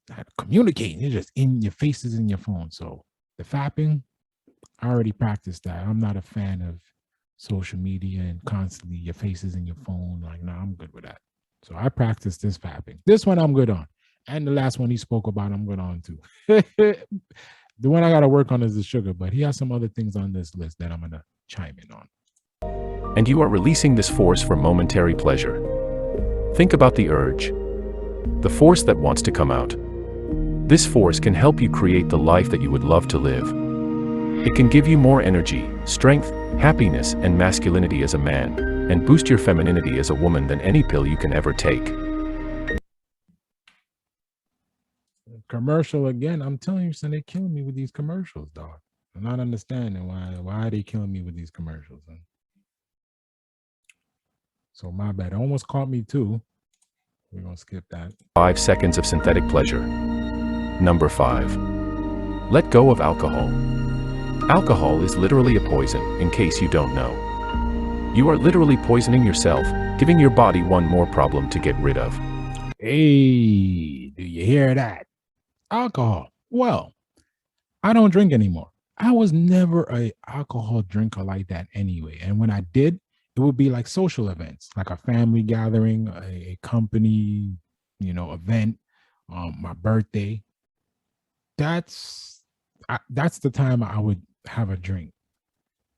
not communicating. You're just in your faces in your phone. So the fapping, I already practiced that. I'm not a fan of social media and constantly your faces in your phone. Like, no, I'm good with that. So I practiced this fapping. This one I'm good on. And the last one he spoke about, I'm good on too. The one I got to work on is the sugar, but he has some other things on this list that I'm going to chime in on. And you are releasing this force for momentary pleasure. Think about the urge, the force that wants to come out. This force can help you create the life that you would love to live. It can give you more energy, strength, happiness, and masculinity as a man, and boost your femininity as a woman than any pill you can ever take. Commercial again. I'm telling you, son, they're killing me with these commercials, dog. I'm not understanding why are they killing me with these commercials. Son? So my bad. It almost caught me too. We're gonna skip that. 5 seconds of synthetic pleasure. Number 5. Let go of alcohol. Alcohol is literally a poison, in case you don't know. You are literally poisoning yourself, giving your body one more problem to get rid of. Hey, do you hear that? Alcohol. Well, I don't drink anymore. I was never a alcohol drinker like that anyway. And when I did, it would be like social events, like a family gathering, a company, event, my birthday. That's the time I would have a drink.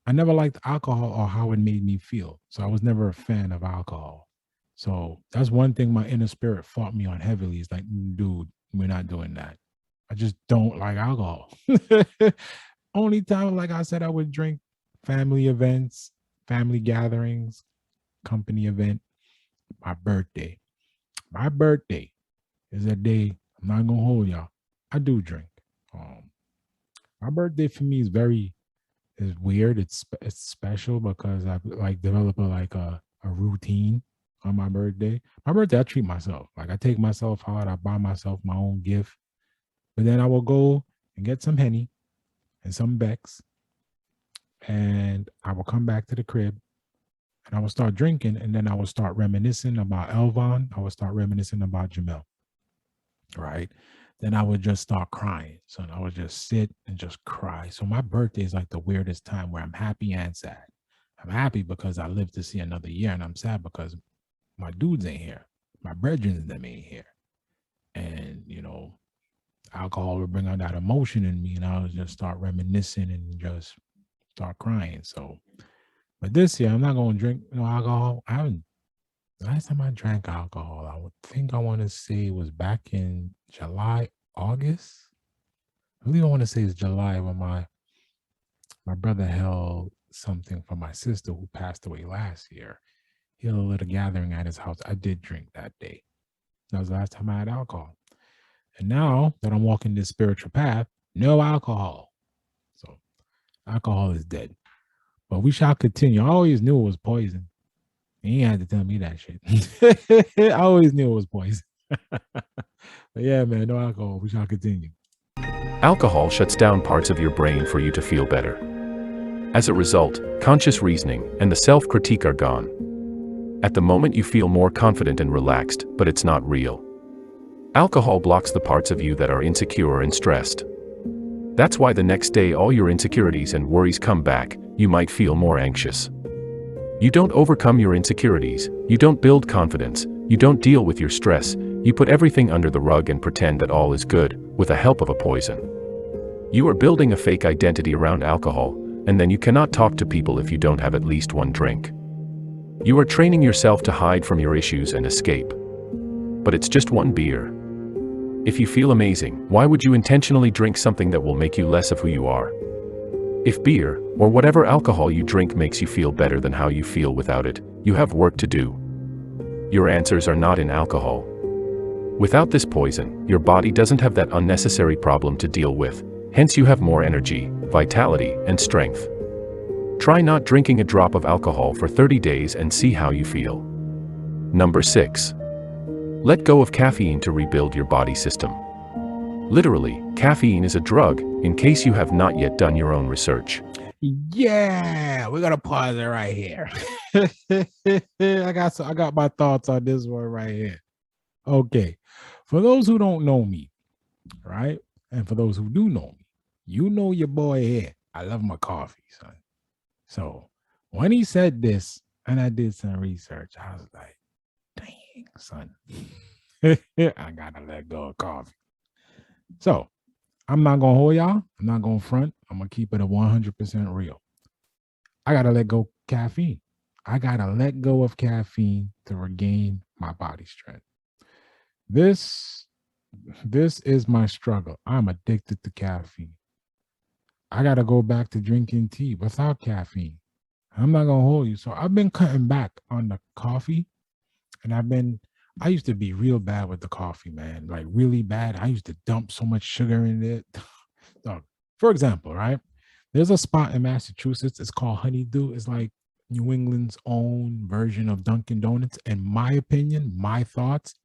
I never liked alcohol or how it made me feel. So I was never a fan of alcohol. So that's one thing my inner spirit fought me on heavily. Is like, dude, we're not doing that. I just don't like alcohol. Only time, like I said, I would drink family events, family gatherings, company event, my birthday. My birthday is a day, I'm not gonna hold y'all. I do drink. My birthday for me is weird. It's special because I like develop a routine on my birthday. My birthday, I treat myself. Like I take myself out, I buy myself my own gift. But then I will go and get some Henny and some Becks. And I will come back to the crib and I will start drinking. And then I will start reminiscing about Elvon. I will start reminiscing about Jamel. Right. Then I would just start crying. So I would just sit and just cry. So my birthday is like the weirdest time where I'm happy and sad. I'm happy because I live to see another year. And I'm sad because my dudes ain't here. My brethren them ain't here. And, alcohol would bring out that emotion in me, and I would just start reminiscing and just start crying. So, but this year I'm not gonna drink no alcohol. I haven't. Last time I drank alcohol, I want to say it was back in July, August. I really want to say it's July when my brother held something for my sister who passed away last year. He had a little gathering at his house. I did drink that day. That was the last time I had alcohol. And now that I'm walking this spiritual path, no alcohol. So alcohol is dead. But we shall continue. I always knew it was poison. He had to tell me that shit. I always knew it was poison. But yeah, man, no alcohol. We shall continue. Alcohol shuts down parts of your brain for you to feel better. As a result, conscious reasoning and the self-critique are gone. At the moment you feel more confident and relaxed, but it's not real. Alcohol blocks the parts of you that are insecure and stressed. That's why the next day all your insecurities and worries come back. You might feel more anxious. You don't overcome your insecurities, you don't build confidence, you don't deal with your stress, you put everything under the rug and pretend that all is good, with the help of a poison. You are building a fake identity around alcohol, and then you cannot talk to people if you don't have at least one drink. You are training yourself to hide from your issues and escape. But it's just one beer. If you feel amazing, why would you intentionally drink something that will make you less of who you are? If beer, or whatever alcohol you drink makes you feel better than how you feel without it, you have work to do. Your answers are not in alcohol. Without this poison, your body doesn't have that unnecessary problem to deal with, hence you have more energy, vitality, and strength. Try not drinking a drop of alcohol for 30 days and see how you feel. Number 6. Let go of caffeine to rebuild your body system. Literally, caffeine is a drug, in case you have not yet done your own research. Yeah, we're gonna pause it right here. I got my thoughts on this one right here. Okay, for those who don't know me, right, and for those who do know me, you know your boy here. I love my coffee, son. So when he said this, and I did some research, I was like, dang, son, I gotta let go of coffee. So I'm not gonna hold y'all. I'm not gonna front. I'm gonna keep it a 100% real. I gotta let go of caffeine. I gotta let go of caffeine to regain my body strength. This is my struggle. I'm addicted to caffeine. I gotta go back to drinking tea without caffeine. I'm not gonna hold you. So I've been cutting back on the coffee, and I used to be real bad with the coffee, man. Like really bad. I used to dump so much sugar in it. So, for example, right? There's a spot in Massachusetts. It's called Honeydew. It's like New England's own version of Dunkin' Donuts. In my opinion, my thoughts,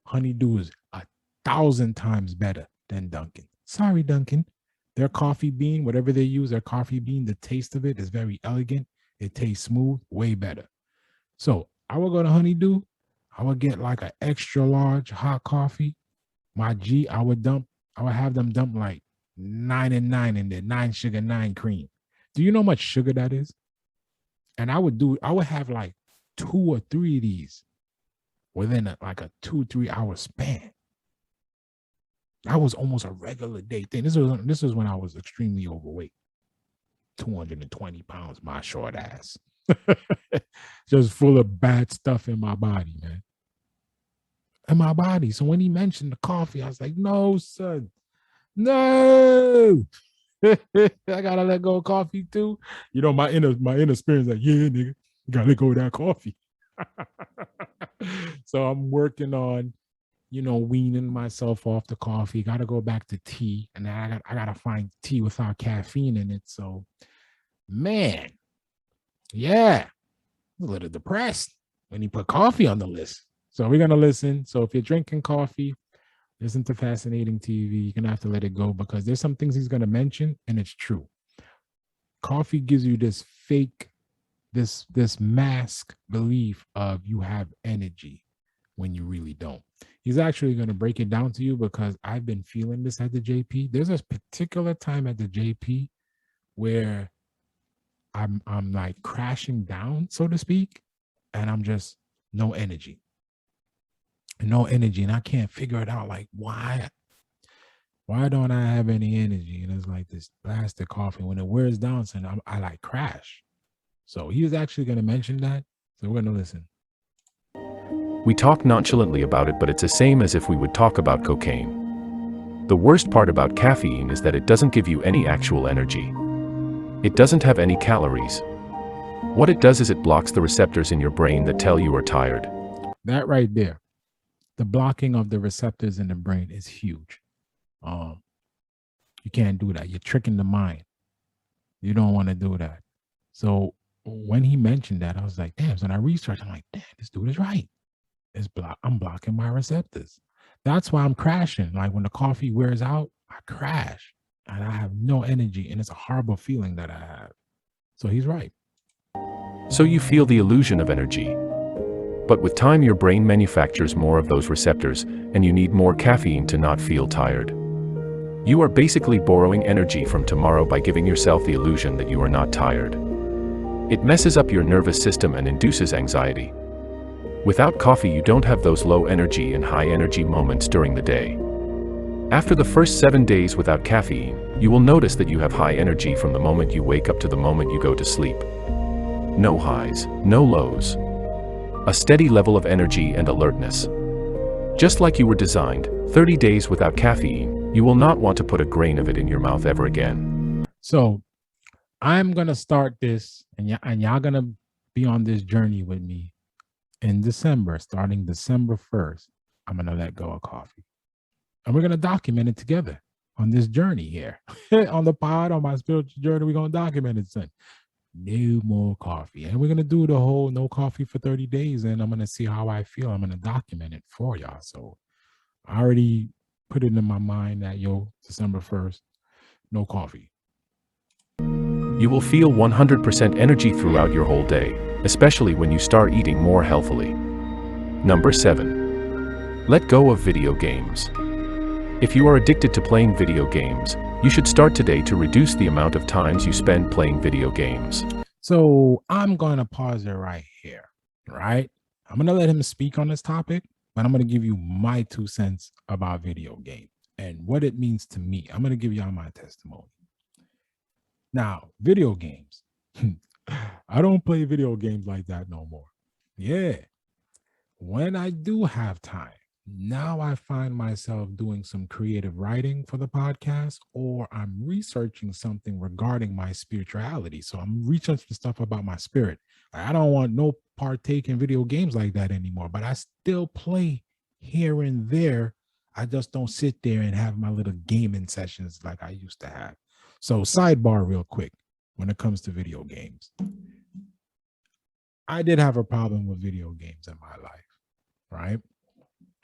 Honeydew is 1,000 times better than Dunkin'. Sorry, Dunkin'. Their coffee bean, whatever they use, their coffee bean, the taste of it is very elegant. It tastes smooth, way better. So I will go to Honeydew. I would get like an extra large hot coffee. I would have them dump like 9 and 9 in there, 9 sugar, 9 cream. Do you know how much sugar that is? And I would have like 2 or 3 of these within like a 2-3 hour span. That was almost a regular day thing. This was when I was extremely overweight. 220 pounds, my short ass. Just full of bad stuff in my body, man. In my body. So when he mentioned the coffee, I was like, no, son. No. I gotta let go of coffee too. You know, my inner spirit's like, yeah, nigga, you gotta let go of that coffee. So I'm working on, weaning myself off the coffee. Gotta go back to tea. And I gotta find tea without caffeine in it. So man, yeah, a little depressed when he put coffee on the list. So we're going to listen. So if you're drinking coffee, listen to Fascinating TV. You're going to have to let it go because there's some things he's going to mention, and it's true. Coffee gives you this fake, this mask belief of you have energy when you really don't. He's actually going to break it down to you because I've been feeling this at the JP. There's a particular time at the JP where I'm like crashing down, so to speak, and I'm just no energy. And I can't figure it out. Like, why don't I have any energy? And it's like this blasted coffee. When it wears down, so I like crash. So he was actually going to mention that. So we're going to listen. We talk nonchalantly about it, but it's the same as if we would talk about cocaine. The worst part about caffeine is that it doesn't give you any actual energy. It doesn't have any calories. What it does is it blocks the receptors in your brain that tell you are tired. That right there. The blocking of the receptors in the brain is huge. You can't do that. You're tricking the mind. You don't want to do that. So when he mentioned that, I was like, damn. So when I researched, I'm like, damn, this dude is right. I'm blocking my receptors. That's why I'm crashing. Like when the coffee wears out, I crash. and I have no energy, and it's a horrible feeling that I have. So he's right. So you feel the illusion of energy. But with time, your brain manufactures more of those receptors, and you need more caffeine to not feel tired. You are basically borrowing energy from tomorrow by giving yourself the illusion that you are not tired. It messes up your nervous system and induces anxiety. Without coffee, you don't have those low energy and high energy moments during the day. After the first 7 days without caffeine, you will notice that you have high energy from the moment you wake up to the moment you go to sleep. No highs, no lows. A steady level of energy and alertness. Just like you were designed, 30 days without caffeine, you will not want to put a grain of it in your mouth ever again. So I'm going to start this, and y'all going to be on this journey with me in December, starting December 1st. I'm going to let go of coffee. And we're going to document it together on this journey here. On the pod, on my spiritual journey, we're going to document it, son. No more coffee. And we're going to do the whole no coffee for 30 days. And I'm going to see how I feel. I'm going to document it for y'all. So I already put it in my mind that, December 1st, no coffee. You will feel 100% energy throughout your whole day, especially when you start eating more healthily. Number 7. Let go of video games. If you are addicted to playing video games, you should start today to reduce the amount of times you spend playing video games. So I'm going to pause it right here, right? I'm going to let him speak on this topic, but I'm going to give you my 2 cents about video games and what it means to me. I'm going to give y'all my testimony. Now, video games. I don't play video games like that no more. Yeah. When I do have time, now I find myself doing some creative writing for the podcast, or I'm researching something regarding my spirituality. So I'm researching stuff about my spirit. I don't want no partake in video games like that anymore, but I still play here and there. I just don't sit there and have my little gaming sessions like I used to have. So sidebar real quick, when it comes to video games, I did have a problem with video games in my life, right?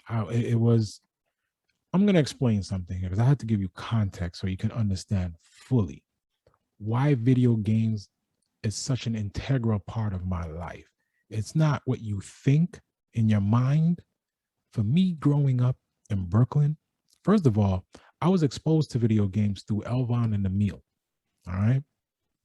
I'm going to explain something here because I had to give you context so you can understand fully why video games is such an integral part of my life. It's not what you think in your mind. For me, growing up in Brooklyn, first of all, I was exposed to video games through Elvon and Emil. All right.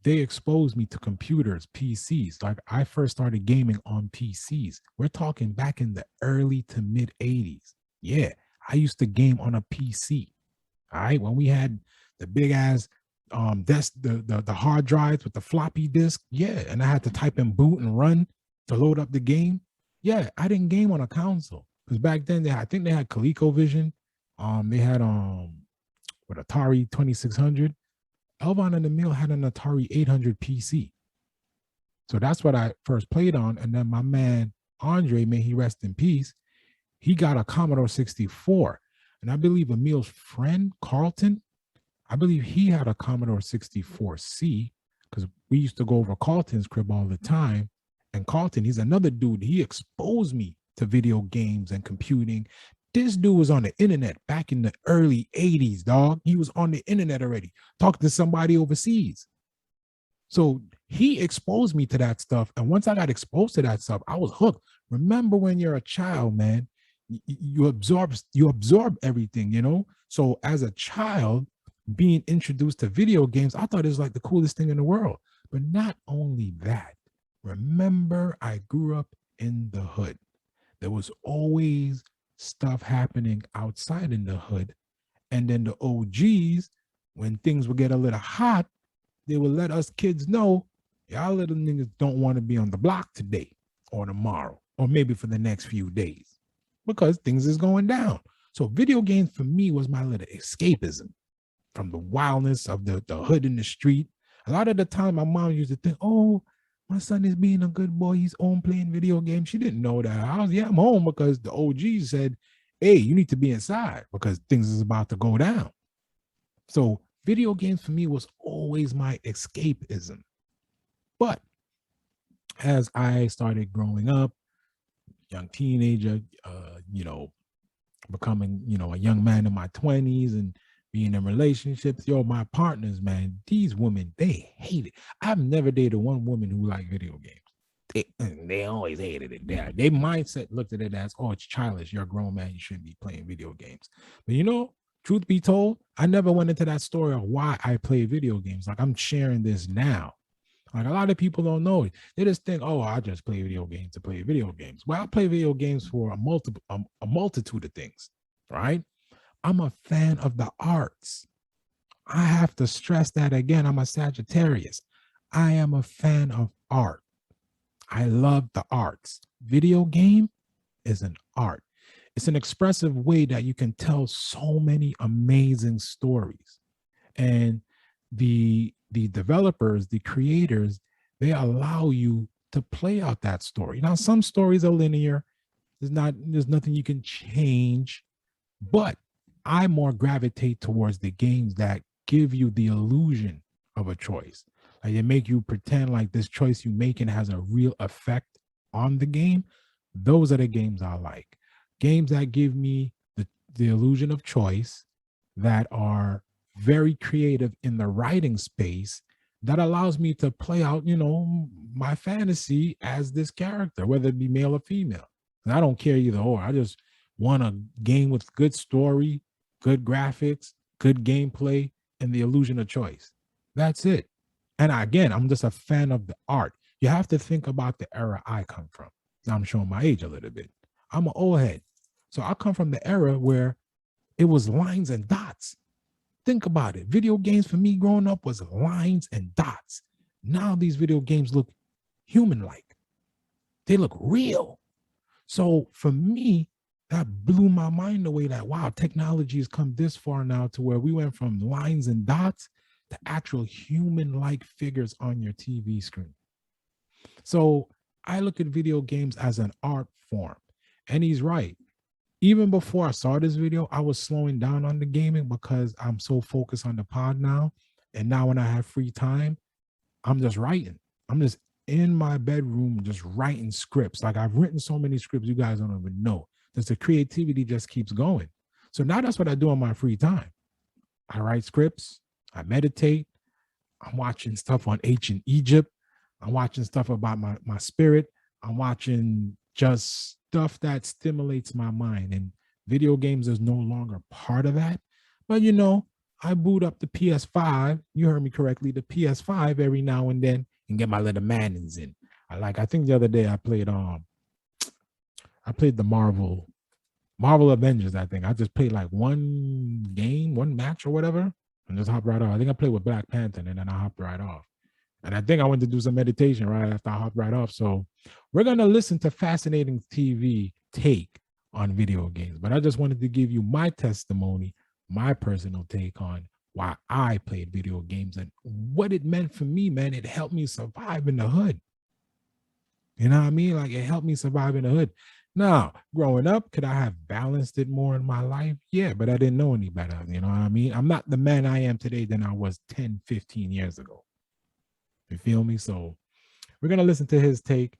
They exposed me to computers, PCs. Like I first started gaming on PCs. We're talking back in the early to mid 80s. Yeah, I used to game on a PC. All right, when we had the big ass the hard drives with the floppy disk. Yeah, and I had to type in boot and run to load up the game. Yeah, I didn't game on a console because back then I think they had ColecoVision. They had Atari 2600. Elvon and Emil had an Atari 800 PC. So that's what I first played on. And then my man, Andre, may he rest in peace, he got a Commodore 64. And I believe Emil's friend, Carlton, I believe he had a Commodore 64C because we used to go over Carlton's crib all the time. And Carlton, he's another dude. He exposed me to video games and computing. This dude was on the internet back in the early 80s, dog. He was on the internet already, talking to somebody overseas. So he exposed me to that stuff. And once I got exposed to that stuff, I was hooked. Remember when you're a child, man, you absorb everything, So as a child, being introduced to video games, I thought it was like the coolest thing in the world. But not only that, remember, I grew up in the hood. There was always stuff happening outside in the hood. And then the OGs, when things would get a little hot, they would let us kids know, y'all little niggas don't want to be on the block today or tomorrow, or maybe for the next few days, because things is going down. So video games for me was my little escapism from the wildness of the hood in the street. A lot of the time my mom used to think, oh, my son is being a good boy. He's home playing video games. She didn't know that. I'm home because the OG said, hey, you need to be inside because things is about to go down. So video games for me was always my escapism. But as I started growing up, young teenager, becoming, a young man in my 20s and being in relationships. Yo, my partners, man, these women, they hate it. I've never dated one woman who liked video games. They always hated it. Their mindset looked at it as, oh, it's childish. You're a grown man. You shouldn't be playing video games. But truth be told, I never went into that story of why I play video games. Like, I'm sharing this now. Like, a lot of people don't know it. They just think, oh, I just play video games to play video games. Well, I play video games for a multitude of things, right? I'm a fan of the arts. I have to stress that again. I'm a Sagittarius. I am a fan of art. I love the arts. Video game is an art. It's an expressive way that you can tell so many amazing stories. And the developers, the creators, they allow you to play out that story. Now, some stories are linear. There's nothing you can change, but I more gravitate towards the games that give you the illusion of a choice. Like, they make you pretend like this choice you making has a real effect on the game. Those are the games I like. Games that give me the illusion of choice, that are very creative in the writing space, that allows me to play out, my fantasy as this character, whether it be male or female. And I don't care either or. I just want a game with good story, good graphics, good gameplay, and the illusion of choice. That's it. And again, I'm just a fan of the art. You have to think about the era I come from. Now, I'm showing my age a little bit. I'm an old head. So I come from the era where it was lines and dots. Think about it. Video games for me growing up was lines and dots. Now these video games look human-like. They look real. So for me, that blew my mind away, that, wow, technology has come this far now to where we went from lines and dots to actual human-like figures on your TV screen. So I look at video games as an art form. And he's right. Even before I saw this video, I was slowing down on the gaming because I'm so focused on the pod now. And now when I have free time, I'm just writing. I'm just in my bedroom, just writing scripts. Like, I've written so many scripts, you guys don't even know. Just the creativity just keeps going. So now that's what I do on my free time. I write scripts. I meditate. I'm watching stuff on ancient Egypt. I'm watching stuff about my spirit. I'm watching just stuff that stimulates my mind. And video games is no longer part of that. But, I boot up the PS5. You heard me correctly, the PS5 every now and then, and get my little Mannings in. I think the other day I played the Marvel Avengers. I think I just played like one game, one match or whatever, and just hop right off. I think I played with Black Panther, and then I hopped right off. And I think I went to do some meditation right after I hopped right off. So we're going to listen to Fascinating TV take on video games. But I just wanted to give you my testimony, my personal take on why I played video games and what it meant for me, man. It helped me survive in the hood. You know what I mean? Like, it helped me survive in the hood. Now, growing up, could I have balanced it more in my life? Yeah, but I didn't know any better. You know what I mean? I'm not the man I am today than I was 10, 15 years ago. You feel me? So we're going to listen to his take.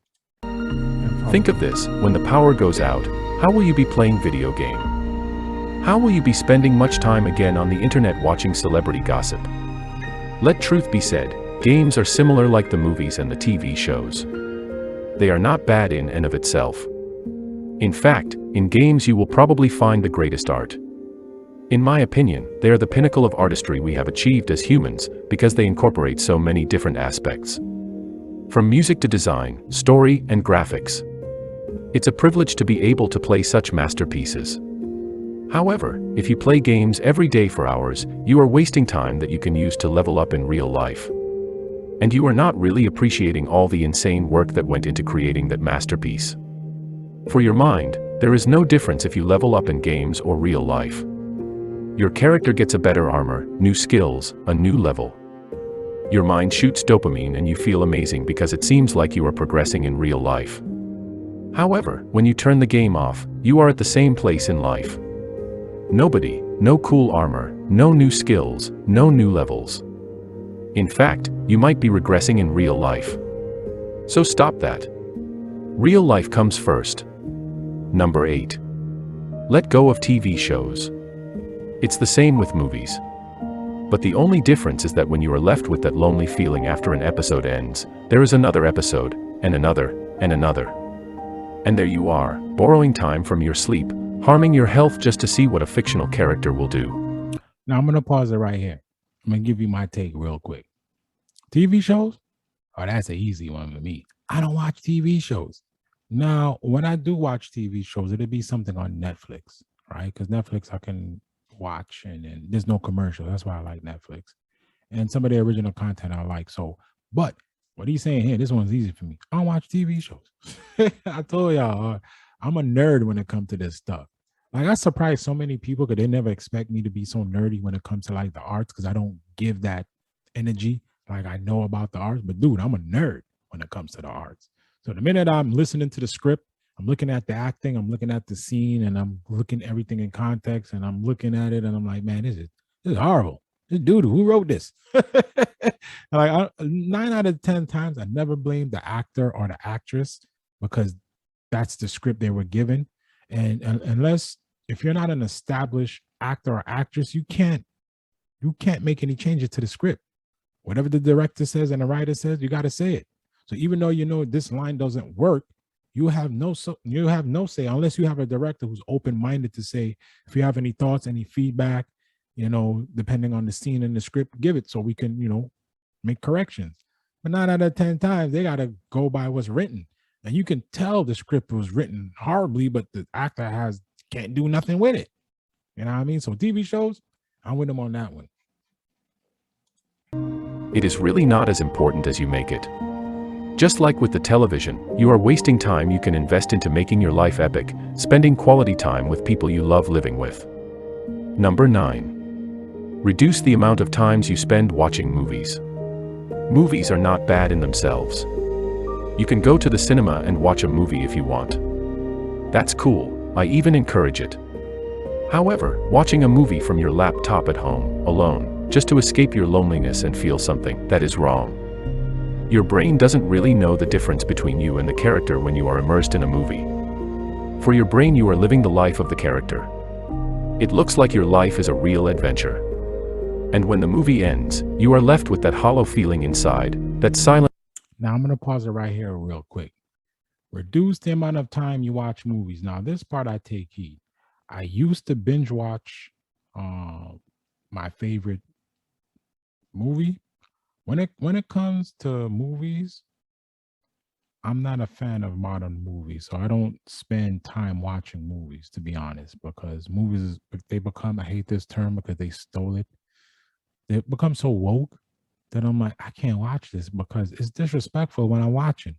Think of this: when the power goes out, how will you be playing video game? How will you be spending much time again on the internet watching celebrity gossip? Let truth be said, games are similar like the movies and the TV shows. They are not bad in and of itself. In fact, in games you will probably find the greatest art. In my opinion, they are the pinnacle of artistry we have achieved as humans because they incorporate so many different aspects. From music to design, story, and graphics. It's a privilege to be able to play such masterpieces. However, if you play games every day for hours, you are wasting time that you can use to level up in real life. And you are not really appreciating all the insane work that went into creating that masterpiece. For your mind, there is no difference if you level up in games or real life. Your character gets a better armor, new skills, a new level. Your mind shoots dopamine and you feel amazing because it seems like you are progressing in real life. However, when you turn the game off, you are at the same place in life. Nobody, no cool armor, no new skills, no new levels. In fact, you might be regressing in real life. So stop that. Real life comes first. Number 8. Let go of TV shows. It's the same with movies. But the only difference is that when you are left with that lonely feeling after an episode ends, there is another episode, and another, and another. And there you are, borrowing time from your sleep, harming your health just to see what a fictional character will do. Now I'm gonna pause it right here. I'm gonna give you my take real quick. TV shows? Oh, that's an easy one for me. I don't watch TV shows. Now, when I do watch TV shows, it'll be something on Netflix, right? Because Netflix I can watch and there's no commercial. That's why I like Netflix. And some of the original content I like. So, but what he's saying here, this one's easy for me. I don't watch TV shows. I told y'all, I'm a nerd when it comes to this stuff. Like I surprised so many people because they never expect me to be so nerdy when it comes to like the arts because I don't give that energy. Like I know about the arts, but dude, I'm a nerd when it comes to the arts. So the minute I'm listening to the script, I'm looking at the acting, I'm looking at the scene, and I'm looking everything in context, and I'm looking at it, and I'm like, man, this is horrible. This dude, who wrote this? Like 9 out of 10 times, I never blame the actor or the actress because that's the script they were given. And unless if you're not an established actor or actress, you can't make any changes to the script. Whatever the director says and the writer says, you got to say it. So even though you know this line doesn't work, you have no say unless you have a director who's open-minded to say, if you have any thoughts, any feedback, depending on the scene and the script, give it so we can, make corrections. But 9 out of 10 times, they got to go by what's written. And you can tell the script was written horribly, but the actor can't do nothing with it. You know what I mean? So TV shows, I'm with them on that one. It is really not as important as you make it. Just like with the television, you are wasting time you can invest into making your life epic, spending quality time with people you love living with. Number 9. Reduce the amount of times you spend watching movies. Movies are not bad in themselves. You can go to the cinema and watch a movie if you want. That's cool, I even encourage it. However, watching a movie from your laptop at home, alone, just to escape your loneliness and feel something, that is wrong. Your brain doesn't really know the difference between you and the character when you are immersed in a movie. For your brain, you are living the life of the character. It looks like your life is a real adventure. And when the movie ends, you are left with that hollow feeling inside, that silent. Now I'm going to pause it right here real quick. Reduce the amount of time you watch movies. Now this part I take heed. I used to binge watch my favorite movie. When it comes to movies, I'm not a fan of modern movies, so I don't spend time watching movies, to be honest, because movies, they become, I hate this term because they stole it, they become so woke that I'm like, I can't watch this because it's disrespectful when I'm watching.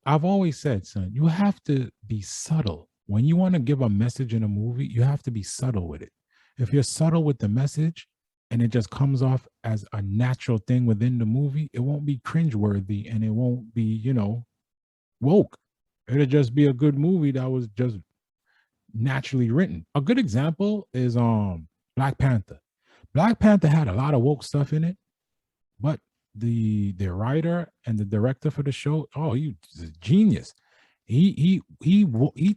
I've always said, son, you have to be subtle. When you want to give a message in a movie, you have to be subtle with it. If you're subtle with the message, and it just comes off as a natural thing within the movie, it won't be cringeworthy and it won't be, woke. It'll just be a good movie that was just naturally written. A good example is Black Panther. Black Panther had a lot of woke stuff in it, but the writer and the director for the show, he's a genius. He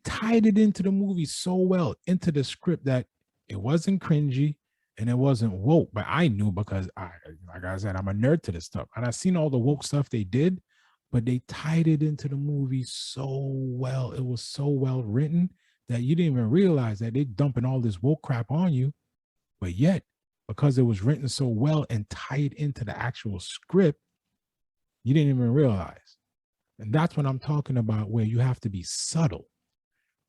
tied it into the movie so well, into the script, that it wasn't cringy and it wasn't woke. But I knew because like I said, I'm a nerd to this stuff. And I've seen all the woke stuff they did, but they tied it into the movie so well. It was so well written that you didn't even realize that they dumping all this woke crap on you. But yet, because it was written so well and tied into the actual script, you didn't even realize. And that's what I'm talking about, where you have to be subtle,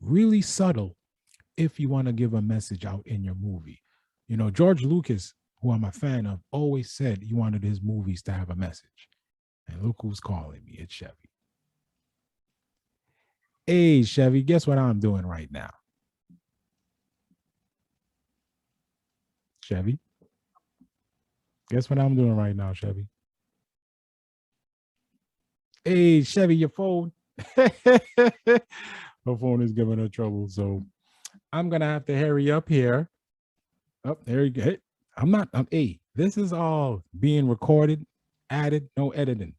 really subtle, if you want to give a message out in your movie. George Lucas, who I'm a fan of, always said he wanted his movies to have a message. And look who's calling me. It's Chevy. Hey, Chevy, guess what I'm doing right now? Chevy? Guess what I'm doing right now, Chevy? Hey, Chevy, your phone. Her phone is giving her trouble. So I'm going to have to hurry up here. Oh, there you go. Hey, this is all being recorded, added, no editing.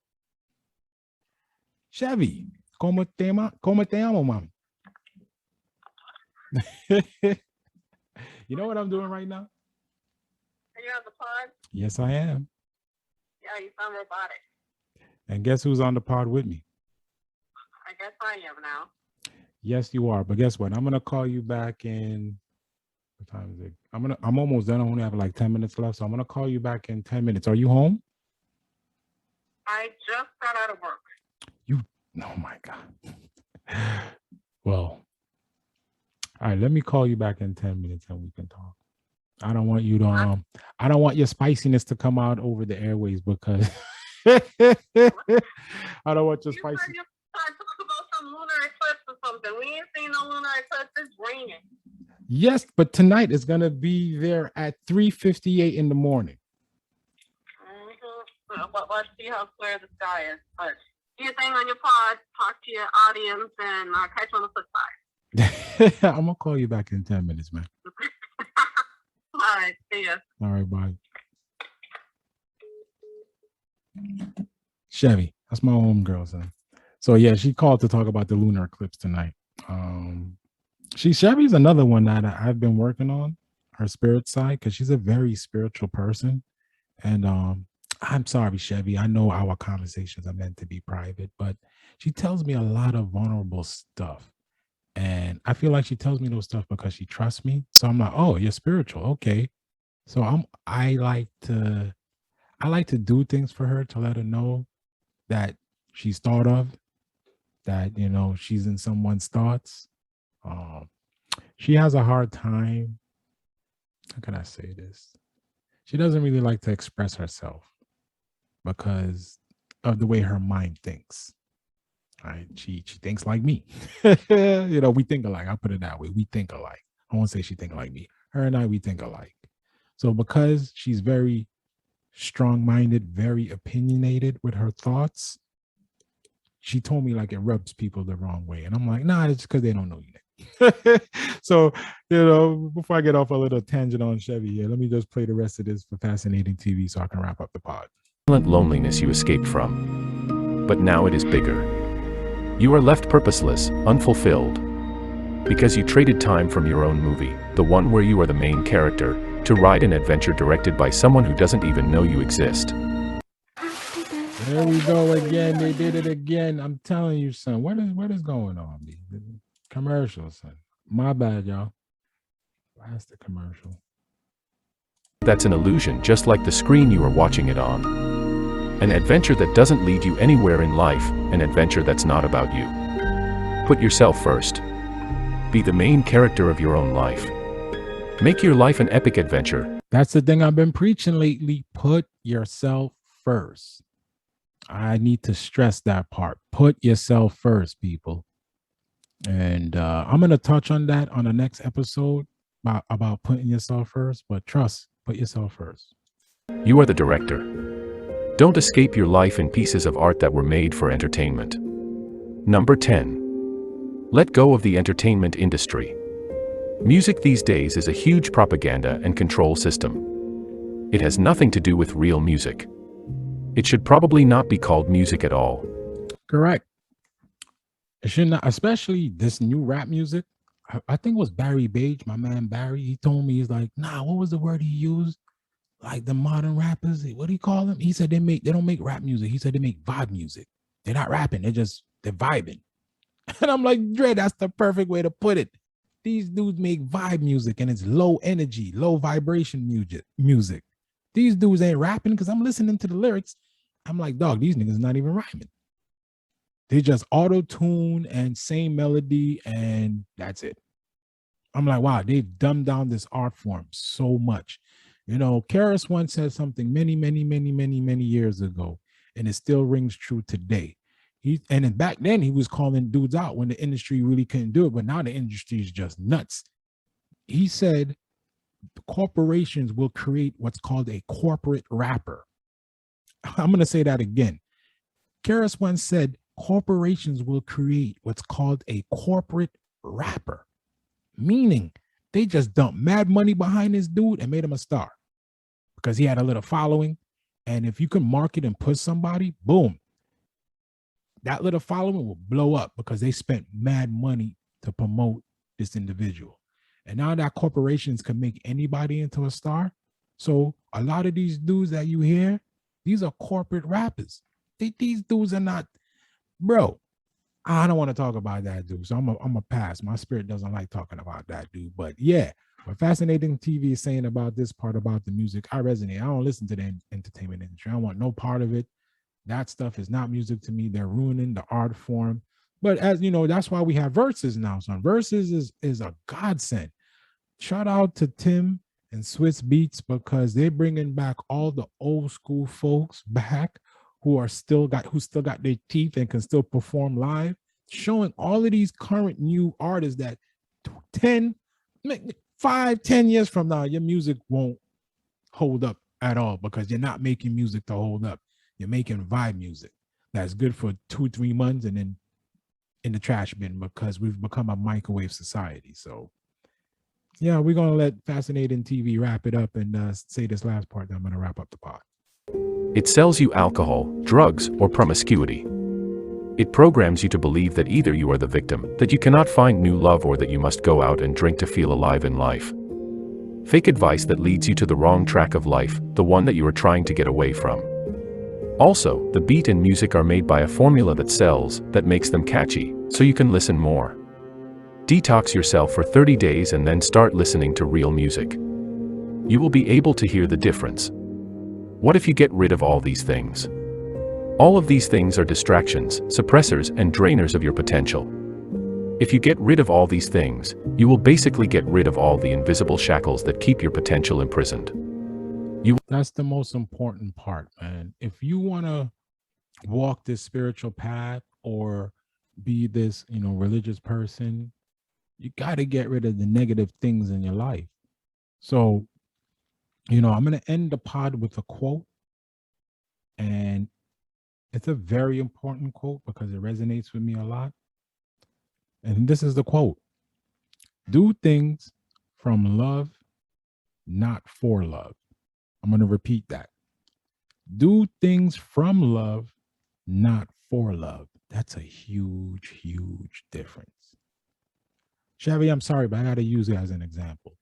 Chevy, ¿cómo te llamo, mom? You know what I'm doing right now? Are you on the pod? Yes, I am. Yeah, you sound robotic. And guess who's on the pod with me? I guess I am now. Yes, you are. But guess what? I'm gonna call you back in. What time is it? I'm almost done. I only have like 10 minutes left, so I'm gonna call you back in 10 minutes. Are you home? I just got out of work. Oh my God. Well, all right. Let me call you back in 10 minutes and we can talk. I don't want you to I don't want your spiciness to come out over the airways because I don't want your You spicy. said you started talking about some lunar eclipse or something. We ain't seen no lunar eclipse. It's raining. Yes, but tonight is gonna be there at 3:58 in the morning. But let's see how clear the sky is. But do your thing on your pod, talk to your audience, and catch you on the flip side. I'm gonna call you back in 10 minutes, man. All right, see ya. All right, bye. Chevy, that's my homegirl, son. So yeah, she called to talk about the lunar eclipse tonight. Chevy's another one that I've been working on, her spirit side, because she's a very spiritual person. And I'm sorry, Chevy. I know our conversations are meant to be private, but she tells me a lot of vulnerable stuff. And I feel like she tells me those stuff because she trusts me. So I'm like, oh, you're spiritual. Okay. So I like to do things for her to let her know that she's thought of, that, you know, she's in someone's thoughts. She has a hard time. How can I say this? She doesn't really like to express herself because of the way her mind thinks. Right? She thinks like me. You know, we think alike. I'll put it that way. We think alike. I won't say she think like me. Her and I, we think alike. So because she's very strong-minded, very opinionated with her thoughts, she told me like it rubs people the wrong way. And I'm like, nah, it's because they don't know you yet. So, you know, before I get off a little tangent on Chevy here, let me just play the rest of this for Fascinating TV so I can wrap up the pod. Loneliness you escaped from. But now it is bigger. You are left purposeless, unfulfilled. Because you traded time from your own movie, the one where you are the main character, to ride an adventure directed by someone who doesn't even know you exist. There we go again. They did it again. I'm telling you, son. What is going on? Commercial, son. My bad, y'all. That's the commercial. That's an illusion, just like the screen you are watching it on. An adventure that doesn't lead you anywhere in life, an adventure that's not about you. Put yourself first. Be the main character of your own life. Make your life an epic adventure. That's the thing I've been preaching lately. Put yourself first. I need to stress that part. Put yourself first, people. And I'm going to touch on that on the next episode about putting yourself first. But trust, put yourself first. You are the director. Don't escape your life in pieces of art that were made for entertainment. Number 10. Let go of the entertainment industry. Music these days is a huge propaganda and control system. It has nothing to do with real music. It should probably not be called music at all. Correct. It should not, especially this new rap music. I think it was Barry Page, my man Barry. He told me, he's like, nah, what was the word he used? Like the modern rappers, what do you call them? He said they don't make rap music. He said they make vibe music. They're not rapping, they're vibing. And I'm like, Dre, that's the perfect way to put it. These dudes make vibe music and it's low energy, low vibration music. These dudes ain't rapping because I'm listening to the lyrics. I'm like, dog, these niggas not even rhyming. They just auto-tune and same melody and that's it. I'm like, wow, they've dumbed down this art form so much. You know, Karis once said something many years ago, and it still rings true today. Back then he was calling dudes out when the industry really couldn't do it, but now the industry is just nuts. He said corporations will create what's called a corporate rapper. I'm going to say that again. Karis once said corporations will create what's called a corporate rapper, meaning they just dumped mad money behind this dude and made him a star because he had a little following. And if you can market and push somebody, boom, that little following will blow up because they spent mad money to promote this individual. And now that corporations can make anybody into a star, So a lot of these dudes that you hear, these are corporate rappers. These dudes are not, bro. I don't want to talk about that dude. So I'm a pass. My spirit doesn't like talking about that dude. But yeah, what Fascinating TV is saying about this part about the music, I resonate. I don't listen to the entertainment industry. I don't want no part of it. That stuff is not music to me. They're ruining the art form. But as you know, that's why we have verses now. So verses is a godsend. Shout out to Tim and Swiss Beats because they're bringing back all the old school folks back who still got their teeth and can still perform live, showing all of these current new artists that 10, 5, 10 years from now, your music won't hold up at all because you're not making music to hold up. You're making vibe music that's good for 2, 3 months and then in the trash bin because we've become a microwave society. So yeah, we're gonna let Fascinating TV wrap it up and say this last part. Then I'm gonna wrap up the pod. It sells you alcohol, drugs, or promiscuity. It programs you to believe that either you are the victim, that you cannot find new love, or that you must go out and drink to feel alive in life. Fake advice that leads you to the wrong track of life, the one that you are trying to get away from. Also, the beat and music are made by a formula that sells, that makes them catchy, so you can listen more. Detox yourself for 30 days and then start listening to real music. You will be able to hear the difference. What if you get rid of all these things? All of these things are distractions, suppressors, and drainers of your potential. If you get rid of all these things, you will basically get rid of all the invisible shackles that keep your potential imprisoned. That's the most important part, man. If you want to walk this spiritual path or be this, religious person, you got to get rid of the negative things in your life. So, I'm going to end the pod with a quote. And it's a very important quote because it resonates with me a lot. And this is the quote: do things from love, not for love. I'm going to repeat that. Do things from love, not for love. That's a huge, huge difference. Chevy, I'm sorry, but I got to use it as an example.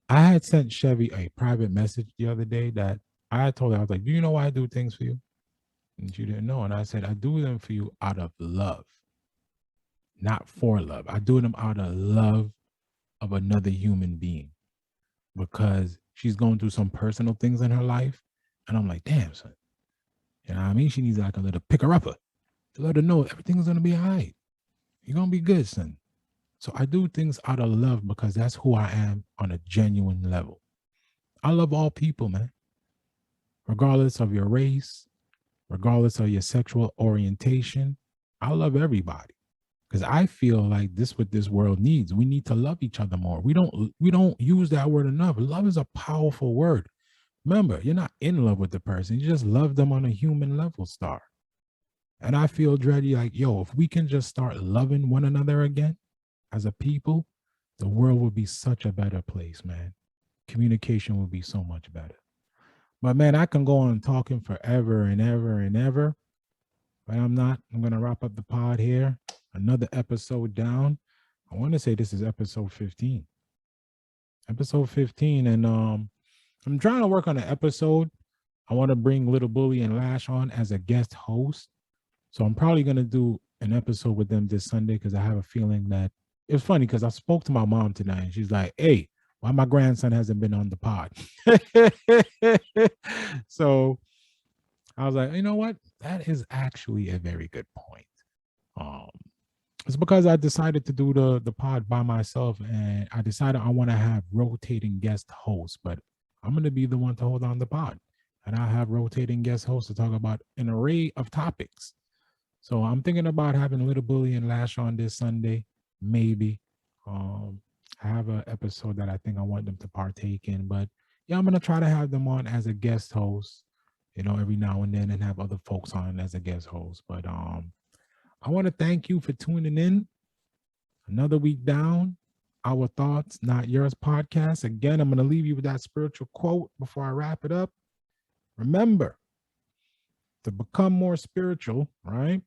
I had sent Chevy a private message the other day that I had told her, I was like, do you know why I do things for you? And she didn't know. And I said, I do them for you out of love, not for love. I do them out of love of another human being because she's going through some personal things in her life. And I'm like, damn, son. You know what I mean? She needs like a little picker-upper to let her know everything's going to be all right. You're going to be good, son. So I do things out of love because that's who I am on a genuine level. I love all people, man. Regardless of your race, regardless of your sexual orientation, I love everybody. Because I feel like this what this world needs. We need to love each other more. We don't use that word enough. Love is a powerful word. Remember, you're not in love with the person. You just love them on a human level, Star. And I feel, Dreddy, like, yo, if we can just start loving one another again as a people, the world would be such a better place, man. Communication would be so much better. But man, I can go on talking forever and ever and ever. But I'm not. I'm going to wrap up the pod here. Another episode down. I want to say this is episode 15. Episode 15. And I'm trying to work on an episode. I want to bring Little Bully and Lash on as a guest host. So I'm probably going to do an episode with them this Sunday because I have a feeling that it's funny because I spoke to my mom tonight and she's like, hey, why my grandson hasn't been on the pod? So I was like, you know what? That is actually a very good point. It's because I decided to do the pod by myself and I decided I want to have rotating guest hosts, but I'm going to be the one to hold on the pod. And I have rotating guest hosts to talk about an array of topics. So I'm thinking about having Little Bully and Lash on this Sunday, maybe. I have an episode that I think I want them to partake in, but yeah, I'm gonna try to have them on as a guest host, every now and then, and have other folks on as a guest host. But I want to thank you for tuning in. Another week down, Our Thoughts, Not Yours podcast. Again, I'm gonna leave you with that spiritual quote before I wrap it up. Remember, to become more spiritual, right?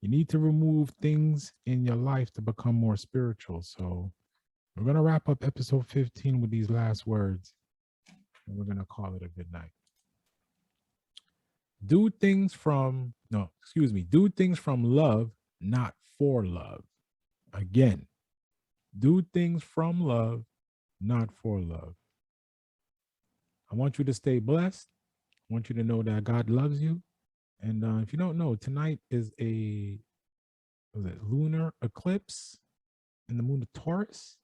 You need to remove things in your life to become more spiritual. So we're going to wrap up episode 15 with these last words. and we're gonna call it a good night. Do things from do things from love, not for love. Again, do things from love, not for love. I want you to stay blessed. I want you to know that God loves you. And if you don't know, tonight is a lunar eclipse in the moon of Taurus.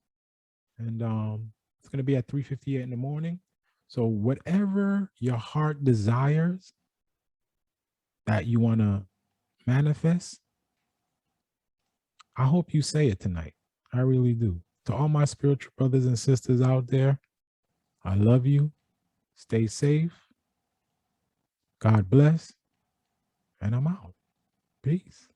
And it's going to be at 3:58 in the morning. So whatever your heart desires that you want to manifest, I hope you say it tonight. I really do. To all my spiritual brothers and sisters out there, I love you. Stay safe. God bless. And I'm out. Peace.